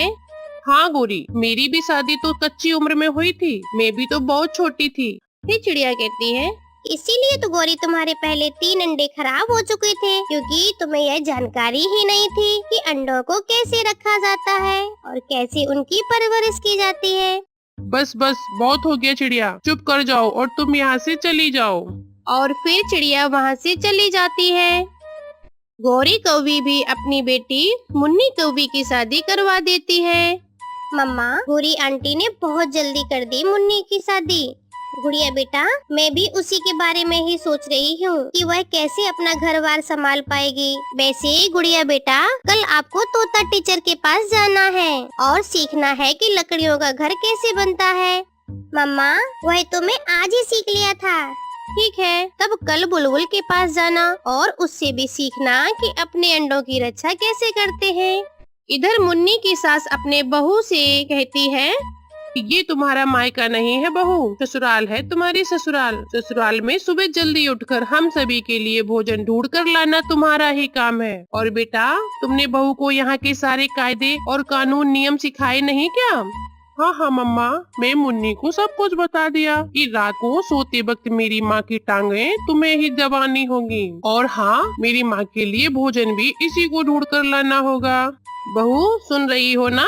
हाँ गौरी, मेरी भी शादी तो कच्ची उम्र में हुई थी, मैं भी तो बहुत छोटी थी।
फिर चिड़िया कहती है, इसीलिए तो गौरी तुम्हारे पहले 3 अंडे खराब हो चुके थे, क्योंकि तुम्हें यह जानकारी ही नहीं थी कि अंडों को कैसे रखा जाता है और कैसे उनकी परवरिश की जाती है।
बस बस, बहुत हो गया चिड़िया, चुप कर जाओ और तुम यहाँ से चली जाओ।
और फिर चिड़िया वहाँ से चली जाती है। गौरी कौवी भी अपनी बेटी मुन्नी कौवी की शादी करवा देती है। मम्मा, गौरी आंटी ने बहुत जल्दी कर दी मुन्नी की शादी। गुड़िया बेटा, मैं भी उसी के बारे में ही सोच रही हूँ कि वह कैसे अपना घर-बार संभाल पाएगी। वैसे गुड़िया बेटा, कल आपको तोता टीचर के पास जाना है और सीखना है कि लकड़ियों का घर कैसे बनता है। मम्मा, वह तो मैं आज ही सीख लिया था। ठीक है, तब कल बुलबुल के पास जाना और उससे भी सीखना कि अपने अंडों की रक्षा कैसे करते हैं। इधर मुन्नी की सास अपने बहू से कहती है,
ये तुम्हारा मायका नहीं है बहू, ससुराल है तुम्हारी ससुराल। ससुराल में सुबह जल्दी उठकर हम सभी के लिए भोजन ढूंढ कर लाना तुम्हारा ही काम है। और बेटा, तुमने बहू को यहाँ के सारे कायदे और कानून नियम सिखाए नहीं क्या? हाँ हाँ मम्मा, मैं मुन्नी को सब कुछ बता दिया कि रात को सोते वक्त मेरी माँ की टांगे तुम्हें ही दबानी होगी। और हाँ, मेरी माँ के लिए भोजन भी इसी को ढूंढ कर लाना होगा। बहू सुन रही हो ना?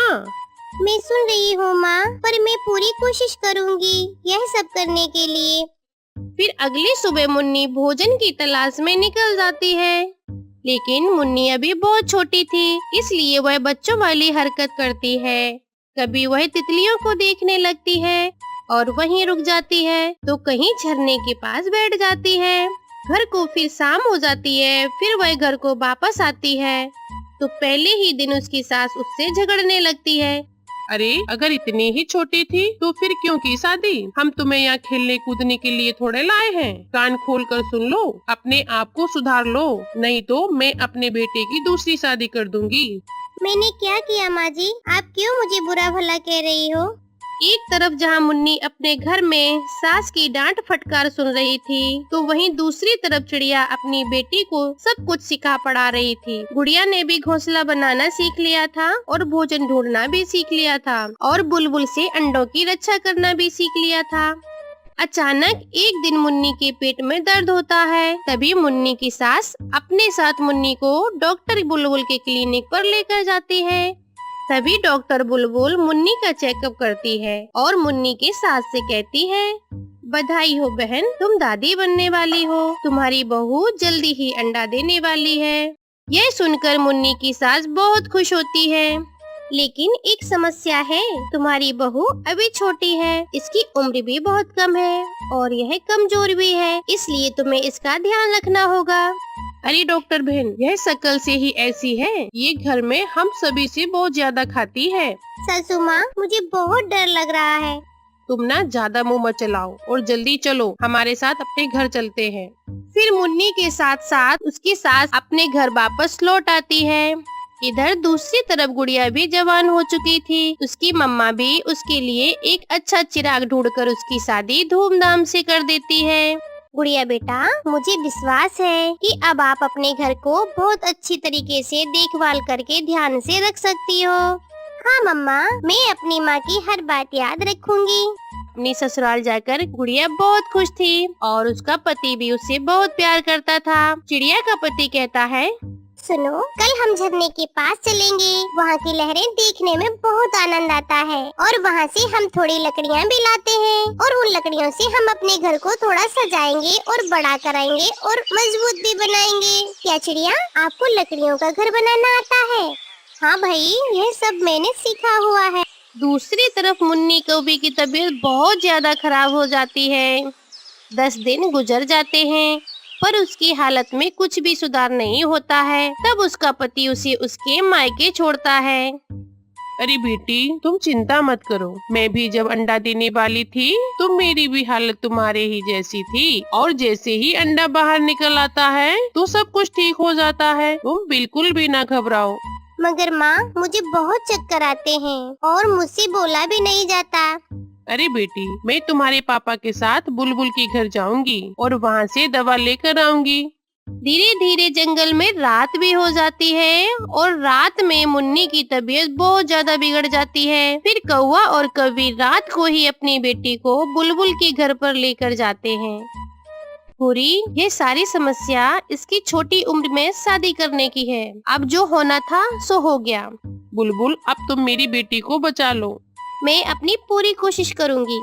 मैं सुन रही हूँ माँ, पर मैं पूरी कोशिश करूँगी यह सब करने के लिए। फिर अगली सुबह मुन्नी भोजन की तलाश में निकल जाती है, लेकिन मुन्नी अभी बहुत छोटी थी, इसलिए वह बच्चों वाली हरकत करती है। कभी वह तितलियों को देखने लगती है और वहीं रुक जाती है, तो कहीं झरने के पास बैठ जाती है। घर को फिर शाम हो जाती है, फिर वह घर को वापस आती है, तो पहले ही दिन उसकी सास उससे झगड़ने लगती है।
अरे, अगर इतनी ही छोटी थी तो फिर क्यों की शादी? हम तुम्हें यहाँ खेलने कूदने के लिए थोड़े लाए हैं। कान खोल कर सुन लो, अपने आप को सुधार लो, नहीं तो मैं अपने बेटे की दूसरी शादी कर दूंगी।
मैंने क्या किया माँ जी? आप क्यों मुझे बुरा भला कह रही हो? एक तरफ जहाँ मुन्नी अपने घर में सास की डांट फटकार सुन रही थी, तो वहीं दूसरी तरफ चिड़िया अपनी बेटी को सब कुछ सिखा पढ़ा रही थी। गुड़िया ने भी घोंसला बनाना सीख लिया था और भोजन ढूंढना भी सीख लिया था और बुलबुल से अंडों की रक्षा करना भी सीख लिया था। अचानक एक दिन मुन्नी के पेट में दर्द होता है। तभी मुन्नी की सास अपने साथ मुन्नी को डॉक्टर बुलबुल के क्लिनिक पर लेकर जाती है। तभी डॉक्टर बुलबुल मुन्नी का चेकअप करती है और मुन्नी की सास से कहती है, बधाई हो बहन, तुम दादी बनने वाली हो, तुम्हारी बहू जल्दी ही अंडा देने वाली है। यह सुनकर मुन्नी की सास बहुत खुश होती है, लेकिन एक समस्या है, तुम्हारी बहू अभी छोटी है, इसकी उम्र भी बहुत कम है और यह कमजोर भी है, इसलिए तुम्हें इसका ध्यान रखना होगा।
अरे डॉक्टर बहन, यह शक्ल से ही ऐसी है, ये घर में हम सभी से बहुत ज्यादा खाती है।
सासू माँ, मुझे बहुत डर लग रहा है।
तुम ना ज्यादा मुंह मत चलाओ और जल्दी चलो, हमारे साथ अपने घर चलते हैं।
फिर मुन्नी के साथ साथ उसकी सास अपने घर वापस लौट आती है। इधर दूसरी तरफ गुड़िया भी जवान हो चुकी थी। उसकी मम्मा भी उसके लिए एक अच्छा चिराग ढूंढकर उसकी शादी धूमधाम से कर देती है। गुड़िया बेटा, मुझे विश्वास है कि अब आप अपने घर को बहुत अच्छी तरीके से देखभाल करके ध्यान से रख सकती हो। हाँ मम्मा, मैं अपनी माँ की हर बात याद रखूंगी। अपनी ससुराल जाकर गुड़िया बहुत खुश थी और उसका पति भी उससे बहुत प्यार करता था। चिड़िया का पति कहता है, सुनो, कल हम झरने के पास चलेंगे, वहाँ की लहरें देखने में बहुत आनंद आता है और वहाँ से हम थोड़ी लकड़ियाँ भी लाते हैं और उन लकड़ियों से हम अपने घर को थोड़ा सजाएंगे और बड़ा कराएंगे और मजबूत भी बनाएंगे। क्या चिड़िया, आपको लकड़ियों का घर बनाना आता है? हाँ भाई, यह सब मैंने सीखा हुआ है। दूसरी तरफ मुन्नी कौवी की तबीयत बहुत ज्यादा खराब हो जाती है। 10 दिन गुजर जाते हैं पर उसकी हालत में कुछ भी सुधार नहीं होता है। तब उसका पति उसे उसके मायके छोड़ता है।
अरे बेटी, तुम चिंता मत करो, मैं भी जब अंडा देने वाली थी तो मेरी भी हालत तुम्हारे ही जैसी थी और जैसे ही अंडा बाहर निकल आता है तो सब कुछ ठीक हो जाता है। तुम बिल्कुल भी ना घबराओ।
मगर माँ, मुझे बहुत चक्कर आते हैं और मुझसे बोला भी नहीं जाता।
अरे बेटी, मैं तुम्हारे पापा के साथ बुलबुल के घर जाऊंगी और वहाँ से दवा लेकर आऊंगी।
धीरे धीरे जंगल में रात भी हो जाती है और रात में मुन्नी की तबीयत बहुत ज्यादा बिगड़ जाती है। फिर कौवा और कौवी रात को ही अपनी बेटी को बुलबुल के घर पर लेकर जाते हैं। पूरी ये सारी समस्या इसकी छोटी उम्र में शादी करने की है। अब जो होना था सो हो गया।
बुलबुल, अब तुम मेरी बेटी को बचा लो।
मैं अपनी पूरी कोशिश करूंगी।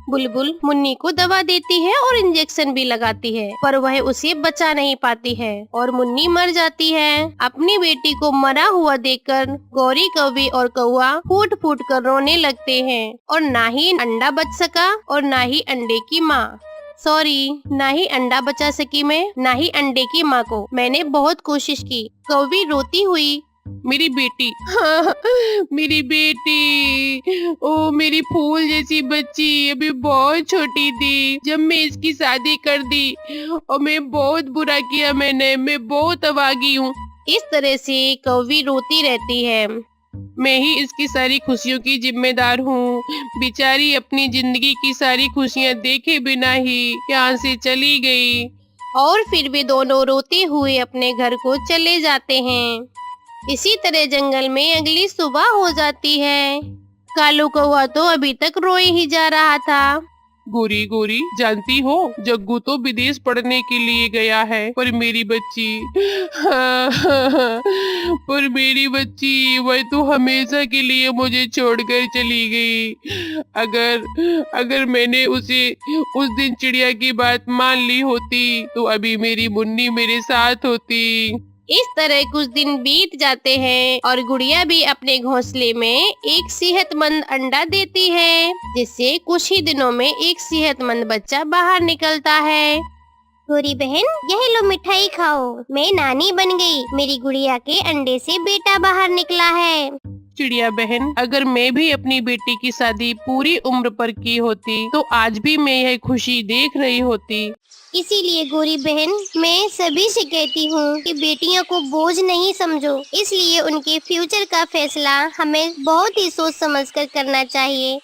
बुलबुल मुन्नी को दवा देती है और इंजेक्शन भी लगाती है, पर वह उसे बचा नहीं पाती है और मुन्नी मर जाती है। अपनी बेटी को मरा हुआ देखकर गौरी, कौवी और कौवा फूट फूट कर रोने लगते हैं और ना ही अंडा बच सका और ना ही अंडे की माँ। सॉरी, ना ही अंडा बचा सकी मैं, ना ही अंडे की माँ को। मैंने बहुत कोशिश की। कौवी रोती हुई
मेरी बेटी, हाँ, मेरी बेटी, ओ मेरी फूल जैसी बच्ची अभी बहुत छोटी थी जब मैं इसकी शादी कर दी और मैं बहुत बुरा किया मैं बहुत अभागी हूँ।
इस तरह से कौवी रोती रहती है।
मैं ही इसकी सारी खुशियों की जिम्मेदार हूँ। बेचारी अपनी जिंदगी की सारी खुशियाँ देखे बिना ही यहाँ से चली गई।
और फिर वे दोनों रोते हुए अपने घर को चले जाते हैं। इसी तरह जंगल में अगली सुबह हो जाती है। कालू कौवा तो अभी तक रोए ही जा रहा था।
गोरी गोरी, जानती हो जग्गू तो विदेश पढ़ने के लिए गया है, पर मेरी बच्ची पर मेरी बच्ची वह तो हमेशा के लिए मुझे छोड़कर चली गई। अगर मैंने उसे उस दिन चिड़िया की बात मान ली होती तो अभी मेरी मुन्नी मेरे साथ होती।
इस तरह कुछ दिन बीत जाते हैं और गुड़िया भी अपने घोंसले में एक सेहतमंद अंडा देती है, जिससे कुछ ही दिनों में एक सेहतमंद बच्चा बाहर निकलता है।
गोरी बहन, यह लो मिठाई खाओ, मैं नानी बन गई। मेरी गुड़िया के अंडे से बेटा बाहर निकला है।
चिड़िया बहन, अगर मैं भी अपनी बेटी की शादी पूरी उम्र पर की होती तो आज भी मैं यह खुशी देख रही होती।
इसीलिए गोरी बहन, मैं सभी से कहती हूँ कि बेटियों को बोझ नहीं समझो, इसलिए उनके फ्यूचर का फैसला हमें बहुत ही सोच समझकर करना चाहिए।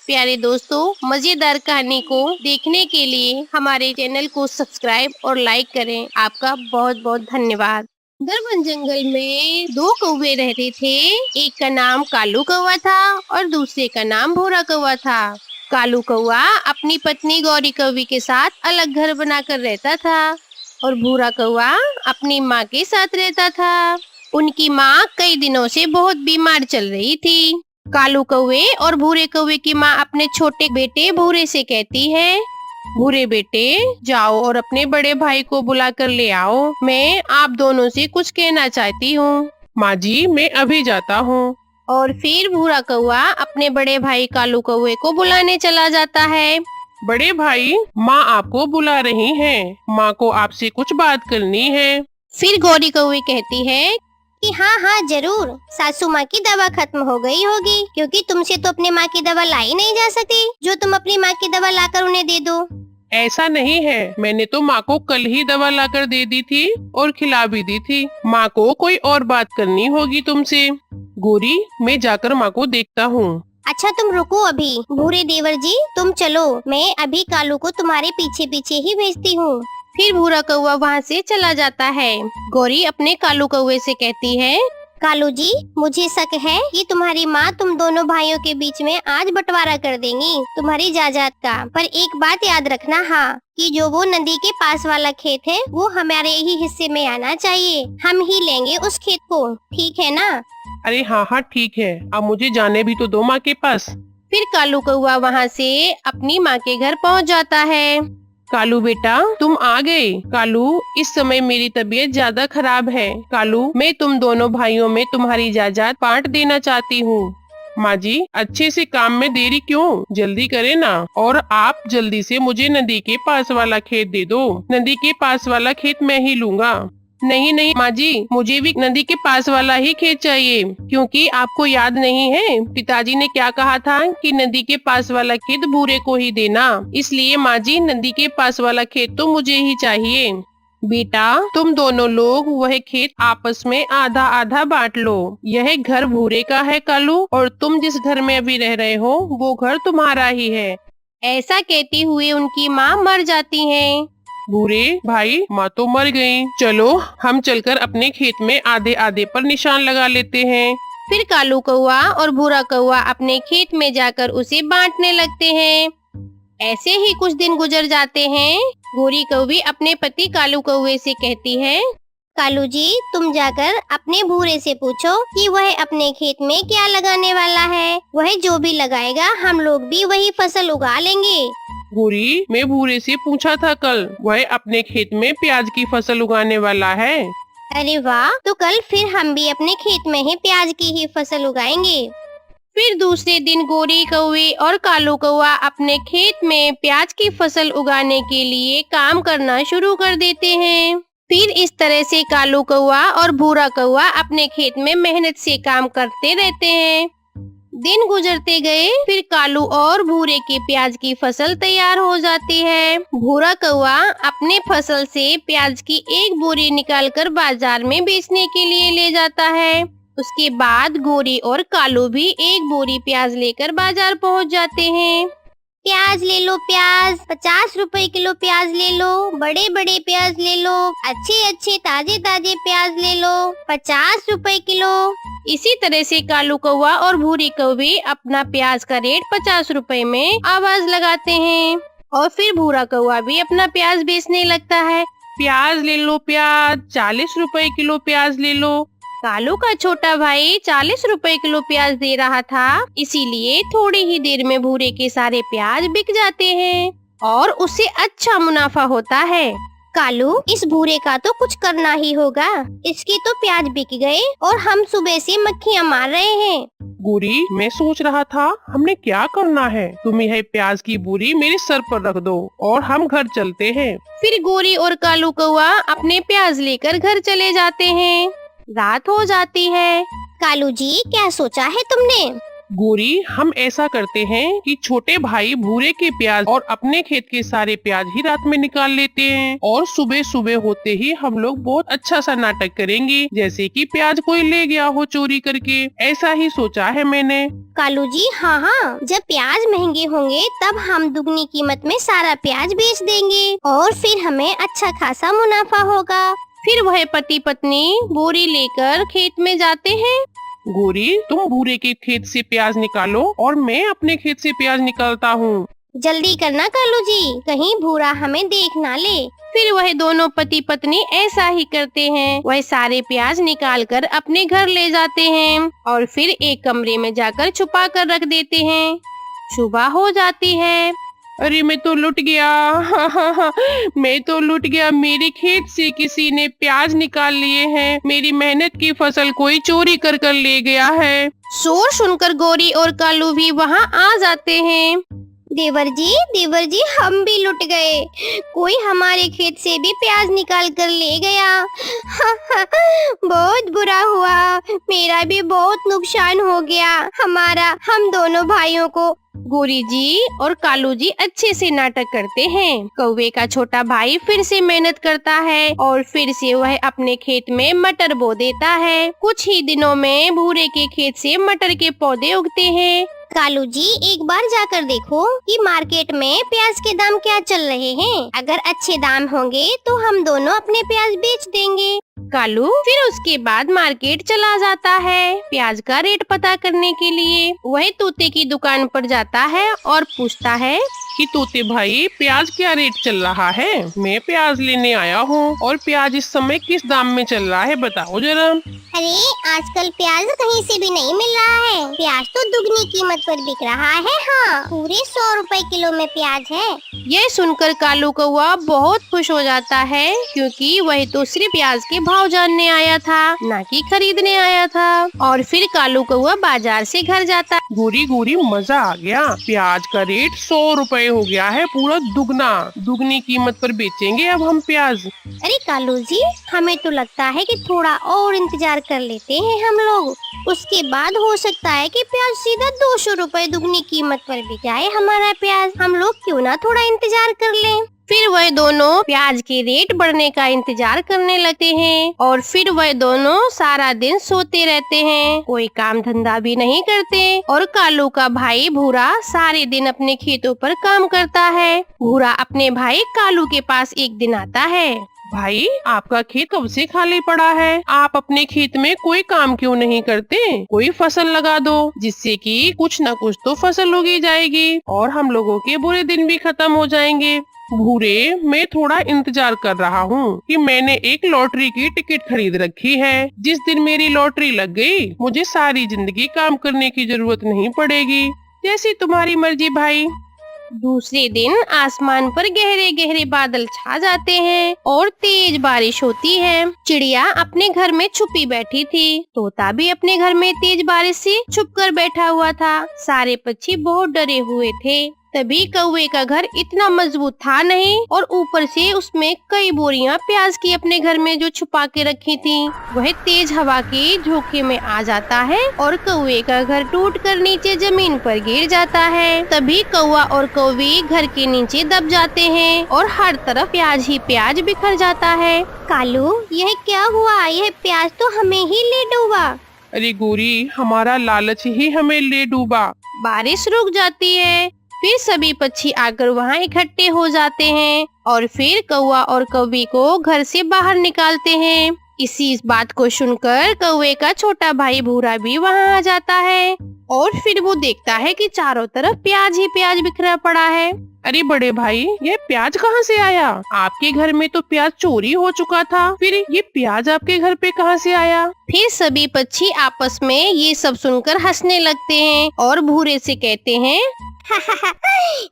प्यारे दोस्तों, मजेदार कहानी को देखने के लिए हमारे चैनल को सब्सक्राइब और लाइक करें। आपका बहुत बहुत धन्यवाद। दरबन जंगल में दो कौवे रहते थे। एक का नाम कालू कौवा था और दूसरे का नाम भूरा कौवा था। कालू कौवा अपनी पत्नी गौरी कौवी के साथ अलग घर बनाकर रहता था और भूरा कौवा अपनी माँ के साथ रहता था। उनकी माँ कई दिनों से बहुत बीमार चल रही थी। कालू कौवे और भूरे कौवे की माँ अपने छोटे बेटे भूरे से कहती है, भूरे बेटे, जाओ और अपने बड़े भाई को बुला कर ले आओ, मैं आप दोनों से कुछ कहना चाहती हूँ।
माँ जी, मैं अभी जाता हूँ।
और फिर भूरा कौवा अपने बड़े भाई कालू कौवे को बुलाने चला जाता है।
बड़े भाई, माँ आपको बुला रही हैं। माँ को आपसे कुछ बात करनी है।
फिर गौरी कौवे कहती है
कि हाँ हाँ जरूर, सासू माँ की दवा खत्म हो गई होगी, क्योंकि तुमसे तो अपने माँ की दवा लाई नहीं जा सकती जो तुम अपनी माँ की दवा लाकर उन्हें दे दो।
ऐसा नहीं है, मैंने तो माँ को कल ही दवा लाकर दे दी थी और खिला भी दी थी। माँ को कोई और बात करनी होगी तुमसे। गोरी, मैं जाकर माँ को देखता हूँ।
अच्छा तुम रुको अभी। भूरे देवर जी, तुम चलो, मैं अभी कालू को तुम्हारे पीछे पीछे ही भेजती हूँ।
फिर भूरा कौवा वहाँ से चला जाता है। गौरी अपने कालू कौवे से कहती है,
कालू जी, मुझे शक है कि तुम्हारी माँ तुम दोनों भाइयों के बीच में आज बंटवारा कर देंगी तुम्हारी जायदाद का। पर एक बात याद रखना, हाँ, कि जो वो नदी के पास वाला खेत है वो हमारे ही हिस्से में आना चाहिए। हम ही लेंगे उस खेत को, ठीक है ना?
अरे हाँ हाँ ठीक है, अब मुझे जाने भी तो दो माँ के पास।
फिर कालू कौवा वहाँ से अपनी माँ के घर पहुँच जाता है।
कालू बेटा, तुम आ गए। कालू, इस समय मेरी तबीयत ज्यादा खराब है। कालू, मैं तुम दोनों भाइयों में तुम्हारी जायदाद बांट देना चाहती हूँ। माँ जी, अच्छे से काम में देरी क्यों, जल्दी करे ना। और आप जल्दी से मुझे नदी के पास वाला खेत दे दो। नदी के पास वाला खेत मैं ही लूंगा। नहीं नहीं माँ जी, मुझे भी नदी के पास वाला ही खेत चाहिए, क्योंकि आपको याद नहीं है पिताजी ने क्या कहा था कि नदी के पास वाला खेत भूरे को ही देना। इसलिए माँ जी, नदी के पास वाला खेत तो मुझे ही चाहिए। बेटा, तुम दोनों लोग वह खेत आपस में आधा आधा बांट लो। यह घर भूरे का है कालू, और तुम जिस घर में अभी रह रहे हो वो घर तुम्हारा ही है।
ऐसा कहती हुए उनकी माँ मर जाती हैं।
भूरे भाई, माँ तो मर गई। चलो हम चलकर अपने खेत में आधे आधे पर निशान लगा लेते हैं।
फिर कालू कौवा और भूरा कौवा अपने खेत में जाकर उसे बांटने लगते हैं। ऐसे ही कुछ दिन गुजर जाते हैं। गोरी कौवी अपने पति कालू कौवे से कहती है,
कालू जी, तुम जाकर अपने भूरे से पूछो कि वह अपने खेत में क्या लगाने वाला है। वह जो भी लगाएगा हम लोग भी वही फसल उगा लेंगे।
गोरी, मैं भूरे से पूछा था कल, वह अपने खेत में प्याज की फसल उगाने वाला है।
अरे वाह, तो कल फिर हम भी अपने खेत में ही प्याज की ही फसल उगाएंगे।
फिर दूसरे दिन गोरी कौवी और कालू कौवा अपने खेत में प्याज की फसल उगाने के लिए काम करना शुरू कर देते हैं।
फिर इस तरह से कालू कौवा और भूरा कौवा अपने खेत में मेहनत से काम करते रहते हैं। दिन गुजरते गए, फिर कालू और भूरे के प्याज की फसल तैयार हो जाती है। भूरा कौवा अपने फसल से प्याज की एक बोरी निकालकर बाजार में बेचने के लिए ले जाता है। उसके बाद गोरी और कालू भी एक बोरी प्याज लेकर बाजार पहुंच जाते हैं। प्याज ले लो प्याज, 50 रुपए किलो प्याज ले लो, बड़े बड़े प्याज ले लो, अच्छे अच्छे ताजे ताजे प्याज ले लो, 50 रुपए किलो। इसी तरह से कालू कौवा और भूरी कौवी अपना प्याज का रेट 50 रुपए में आवाज लगाते हैं और फिर भूरा कौवा भी अपना प्याज बेचने लगता है।
प्याज ले लो प्याज, 40 रुपए किलो प्याज ले लो।
कालू का छोटा भाई 40 रुपए किलो प्याज दे रहा था, इसीलिए थोड़ी ही देर में भूरे के सारे प्याज बिक जाते हैं और उसे अच्छा मुनाफा होता है। कालू, इस भूरे का तो कुछ करना ही होगा, इसके तो प्याज बिक गए और हम सुबह से मक्खियाँ मार रहे हैं।
गोरी, मैं सोच रहा था हमने क्या करना है। तुम यह प्याज की बोरी मेरे सर पर रख दो और हम घर चलते हैं।
फिर गोरी और कालू कौवा अपने प्याज लेकर घर चले जाते हैं। रात हो जाती है। कालू जी, क्या सोचा है तुमने?
गोरी, हम ऐसा करते हैं कि छोटे भाई भूरे के प्याज और अपने खेत के सारे प्याज ही रात में निकाल लेते हैं और सुबह सुबह होते ही हम लोग बहुत अच्छा सा नाटक करेंगे, जैसे कि प्याज कोई ले गया हो चोरी करके। ऐसा ही सोचा है मैंने।
कालू जी, हाँ, जब प्याज महंगे होंगे तब हम दुगनी कीमत में सारा प्याज बेच देंगे और फिर हमें अच्छा खासा मुनाफा होगा। फिर वह पति पत्नी बोरी लेकर खेत में जाते हैं।
गोरी, तुम भूरे के खेत से प्याज निकालो और मैं अपने खेत से प्याज निकालता हूँ।
जल्दी करना कालू जी, कहीं भूरा हमें देख ना ले। फिर वह दोनों पति पत्नी ऐसा ही करते हैं। वह सारे प्याज निकालकर अपने घर ले जाते हैं और फिर एक कमरे में जाकर छुपा कर रख देते हैं। सुबह हो जाती है।
अरे, मैं तो लुट गया। मैं तो लुट गया। मेरे खेत से किसी ने प्याज निकाल लिए हैं। मेरी मेहनत की फसल कोई चोरी कर कर ले गया है।
शोर सुनकर गोरी और कालू भी वहाँ आ जाते हैं। देवर जी, हम भी लुट गए। कोई हमारे खेत से भी प्याज निकाल कर ले गया। बहुत बुरा हुआ, मेरा भी बहुत नुकसान हो गया। हम दोनों भाइयों को। गोरी जी और कालू जी अच्छे से नाटक करते हैं। कौवे का छोटा भाई फिर से मेहनत करता है और फिर से वह अपने खेत में मटर बो देता है। कुछ ही दिनों में भूरे के खेत से मटर के पौधे उगते हैं। कालू जी, एक बार जाकर देखो कि मार्केट में प्याज के दाम क्या चल रहे हैं। अगर अच्छे दाम होंगे तो हम दोनों अपने प्याज बेच देंगे। कालू फिर उसके बाद मार्केट चला जाता है प्याज का रेट पता करने के लिए। वह तोते की दुकान पर जाता है और पूछता है
कि तोते भाई, प्याज क्या रेट चल रहा है? मैं प्याज लेने आया हूँ और प्याज इस समय किस दाम में चल रहा है, बताओ जरा।
अरे, आजकल प्याज कहीं से भी नहीं मिल रहा है। प्याज तो दुगनी कीमत पर बिक रहा है। हाँ, पूरे 100 रुपए किलो में प्याज है। यह सुनकर कालू कौवा बहुत खुश हो जाता है, क्योंकि वह तो सिर्फ प्याज के भाव जानने आया था, ना कि खरीदने आया था। और फिर कालू कौवा बाजार से घर जाता।
गोरी, मजा आ गया। प्याज का रेट 100 रुपए हो गया है, पूरा दुगना। दुगनी कीमत पर बेचेंगे अब हम प्याज।
अरे कालू जी, हमें तो लगता है कि थोड़ा और इंतजार कर लेते हैं हम लोग। उसके बाद हो सकता है कि प्याज सीधा 200 रुपए दुगनी कीमत पर बिक जाए हमारा प्याज। हम लोग क्यों ना थोड़ा इंतजार कर लें। फिर वह दोनों प्याज के रेट बढ़ने का इंतजार करने लगते हैं और फिर वह दोनों सारा दिन सोते रहते हैं, कोई काम धंधा भी नहीं करते। और कालू का भाई भूरा सारे दिन अपने खेतों पर काम करता है। भूरा अपने भाई कालू के पास एक दिन आता है।
भाई, आपका खेत कब से खाली पड़ा है? आप अपने खेत में कोई काम क्यों नहीं करते? कोई फसल लगा दो, जिससे कि कुछ न कुछ तो फसल उगी जाएगी और हम लोगों के बुरे दिन भी खत्म हो जाएंगे। भूरे, मैं थोड़ा इंतजार कर रहा हूँ कि मैंने एक लॉटरी की टिकट खरीद रखी है। जिस दिन मेरी लॉटरी लग गई, मुझे सारी जिंदगी काम करने की जरूरत नहीं पड़ेगी। जैसी तुम्हारी मर्जी भाई।
दूसरे दिन आसमान पर गहरे गहरे बादल छा जाते हैं और तेज बारिश होती है। चिड़िया अपने घर में छुपी बैठी थी। तोता भी अपने घर में तेज बारिश से छुपकर बैठा हुआ था। सारे पक्षी बहुत डरे हुए थे। तभी कौवे का घर इतना मजबूत था नहीं और ऊपर से उसमें कई बोरियां प्याज की अपने घर में जो छुपा के रखी थी, वह तेज हवा के झोंके में आ जाता है और कौवे का घर टूटकर नीचे जमीन पर गिर जाता है। तभी कौवा और कौवी घर के नीचे दब जाते हैं और हर तरफ प्याज ही प्याज बिखर जाता है। कालू, यह क्या हुआ? यह प्याज तो हमें ही ले डूबा।
अरे गोरी, हमारा लालच ही हमें ले डूबा।
बारिश रुक जाती है, फिर सभी पक्षी आकर वहाँ इकट्ठे हो जाते हैं और फिर कौवा और कौवी को घर से बाहर निकालते हैं। इस बात को सुनकर कौवे का छोटा भाई भूरा भी वहाँ आ जाता है और फिर वो देखता है कि चारों तरफ प्याज ही प्याज बिखरा पड़ा है।
अरे बड़े भाई, ये प्याज कहाँ से आया? आपके घर में तो प्याज चोरी हो चुका था, फिर ये प्याज आपके घर पे कहाँ से आया?
फिर सभी पक्षी आपस में ये सब सुनकर हंसने लगते हैं और भूरे से कहते हैं,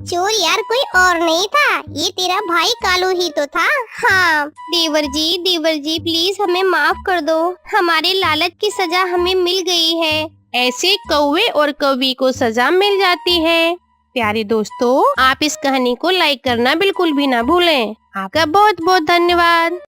चोर यार कोई और नहीं था, ये तेरा भाई कालू ही तो था। हाँ
देवर जी प्लीज हमें माफ कर दो, हमारे लालच की सजा हमें मिल गई है। ऐसे कौवे और कौवी को सजा मिल जाती है। प्यारे दोस्तों, आप इस कहानी को लाइक करना बिल्कुल भी ना भूलें। आपका बहुत बहुत धन्यवाद।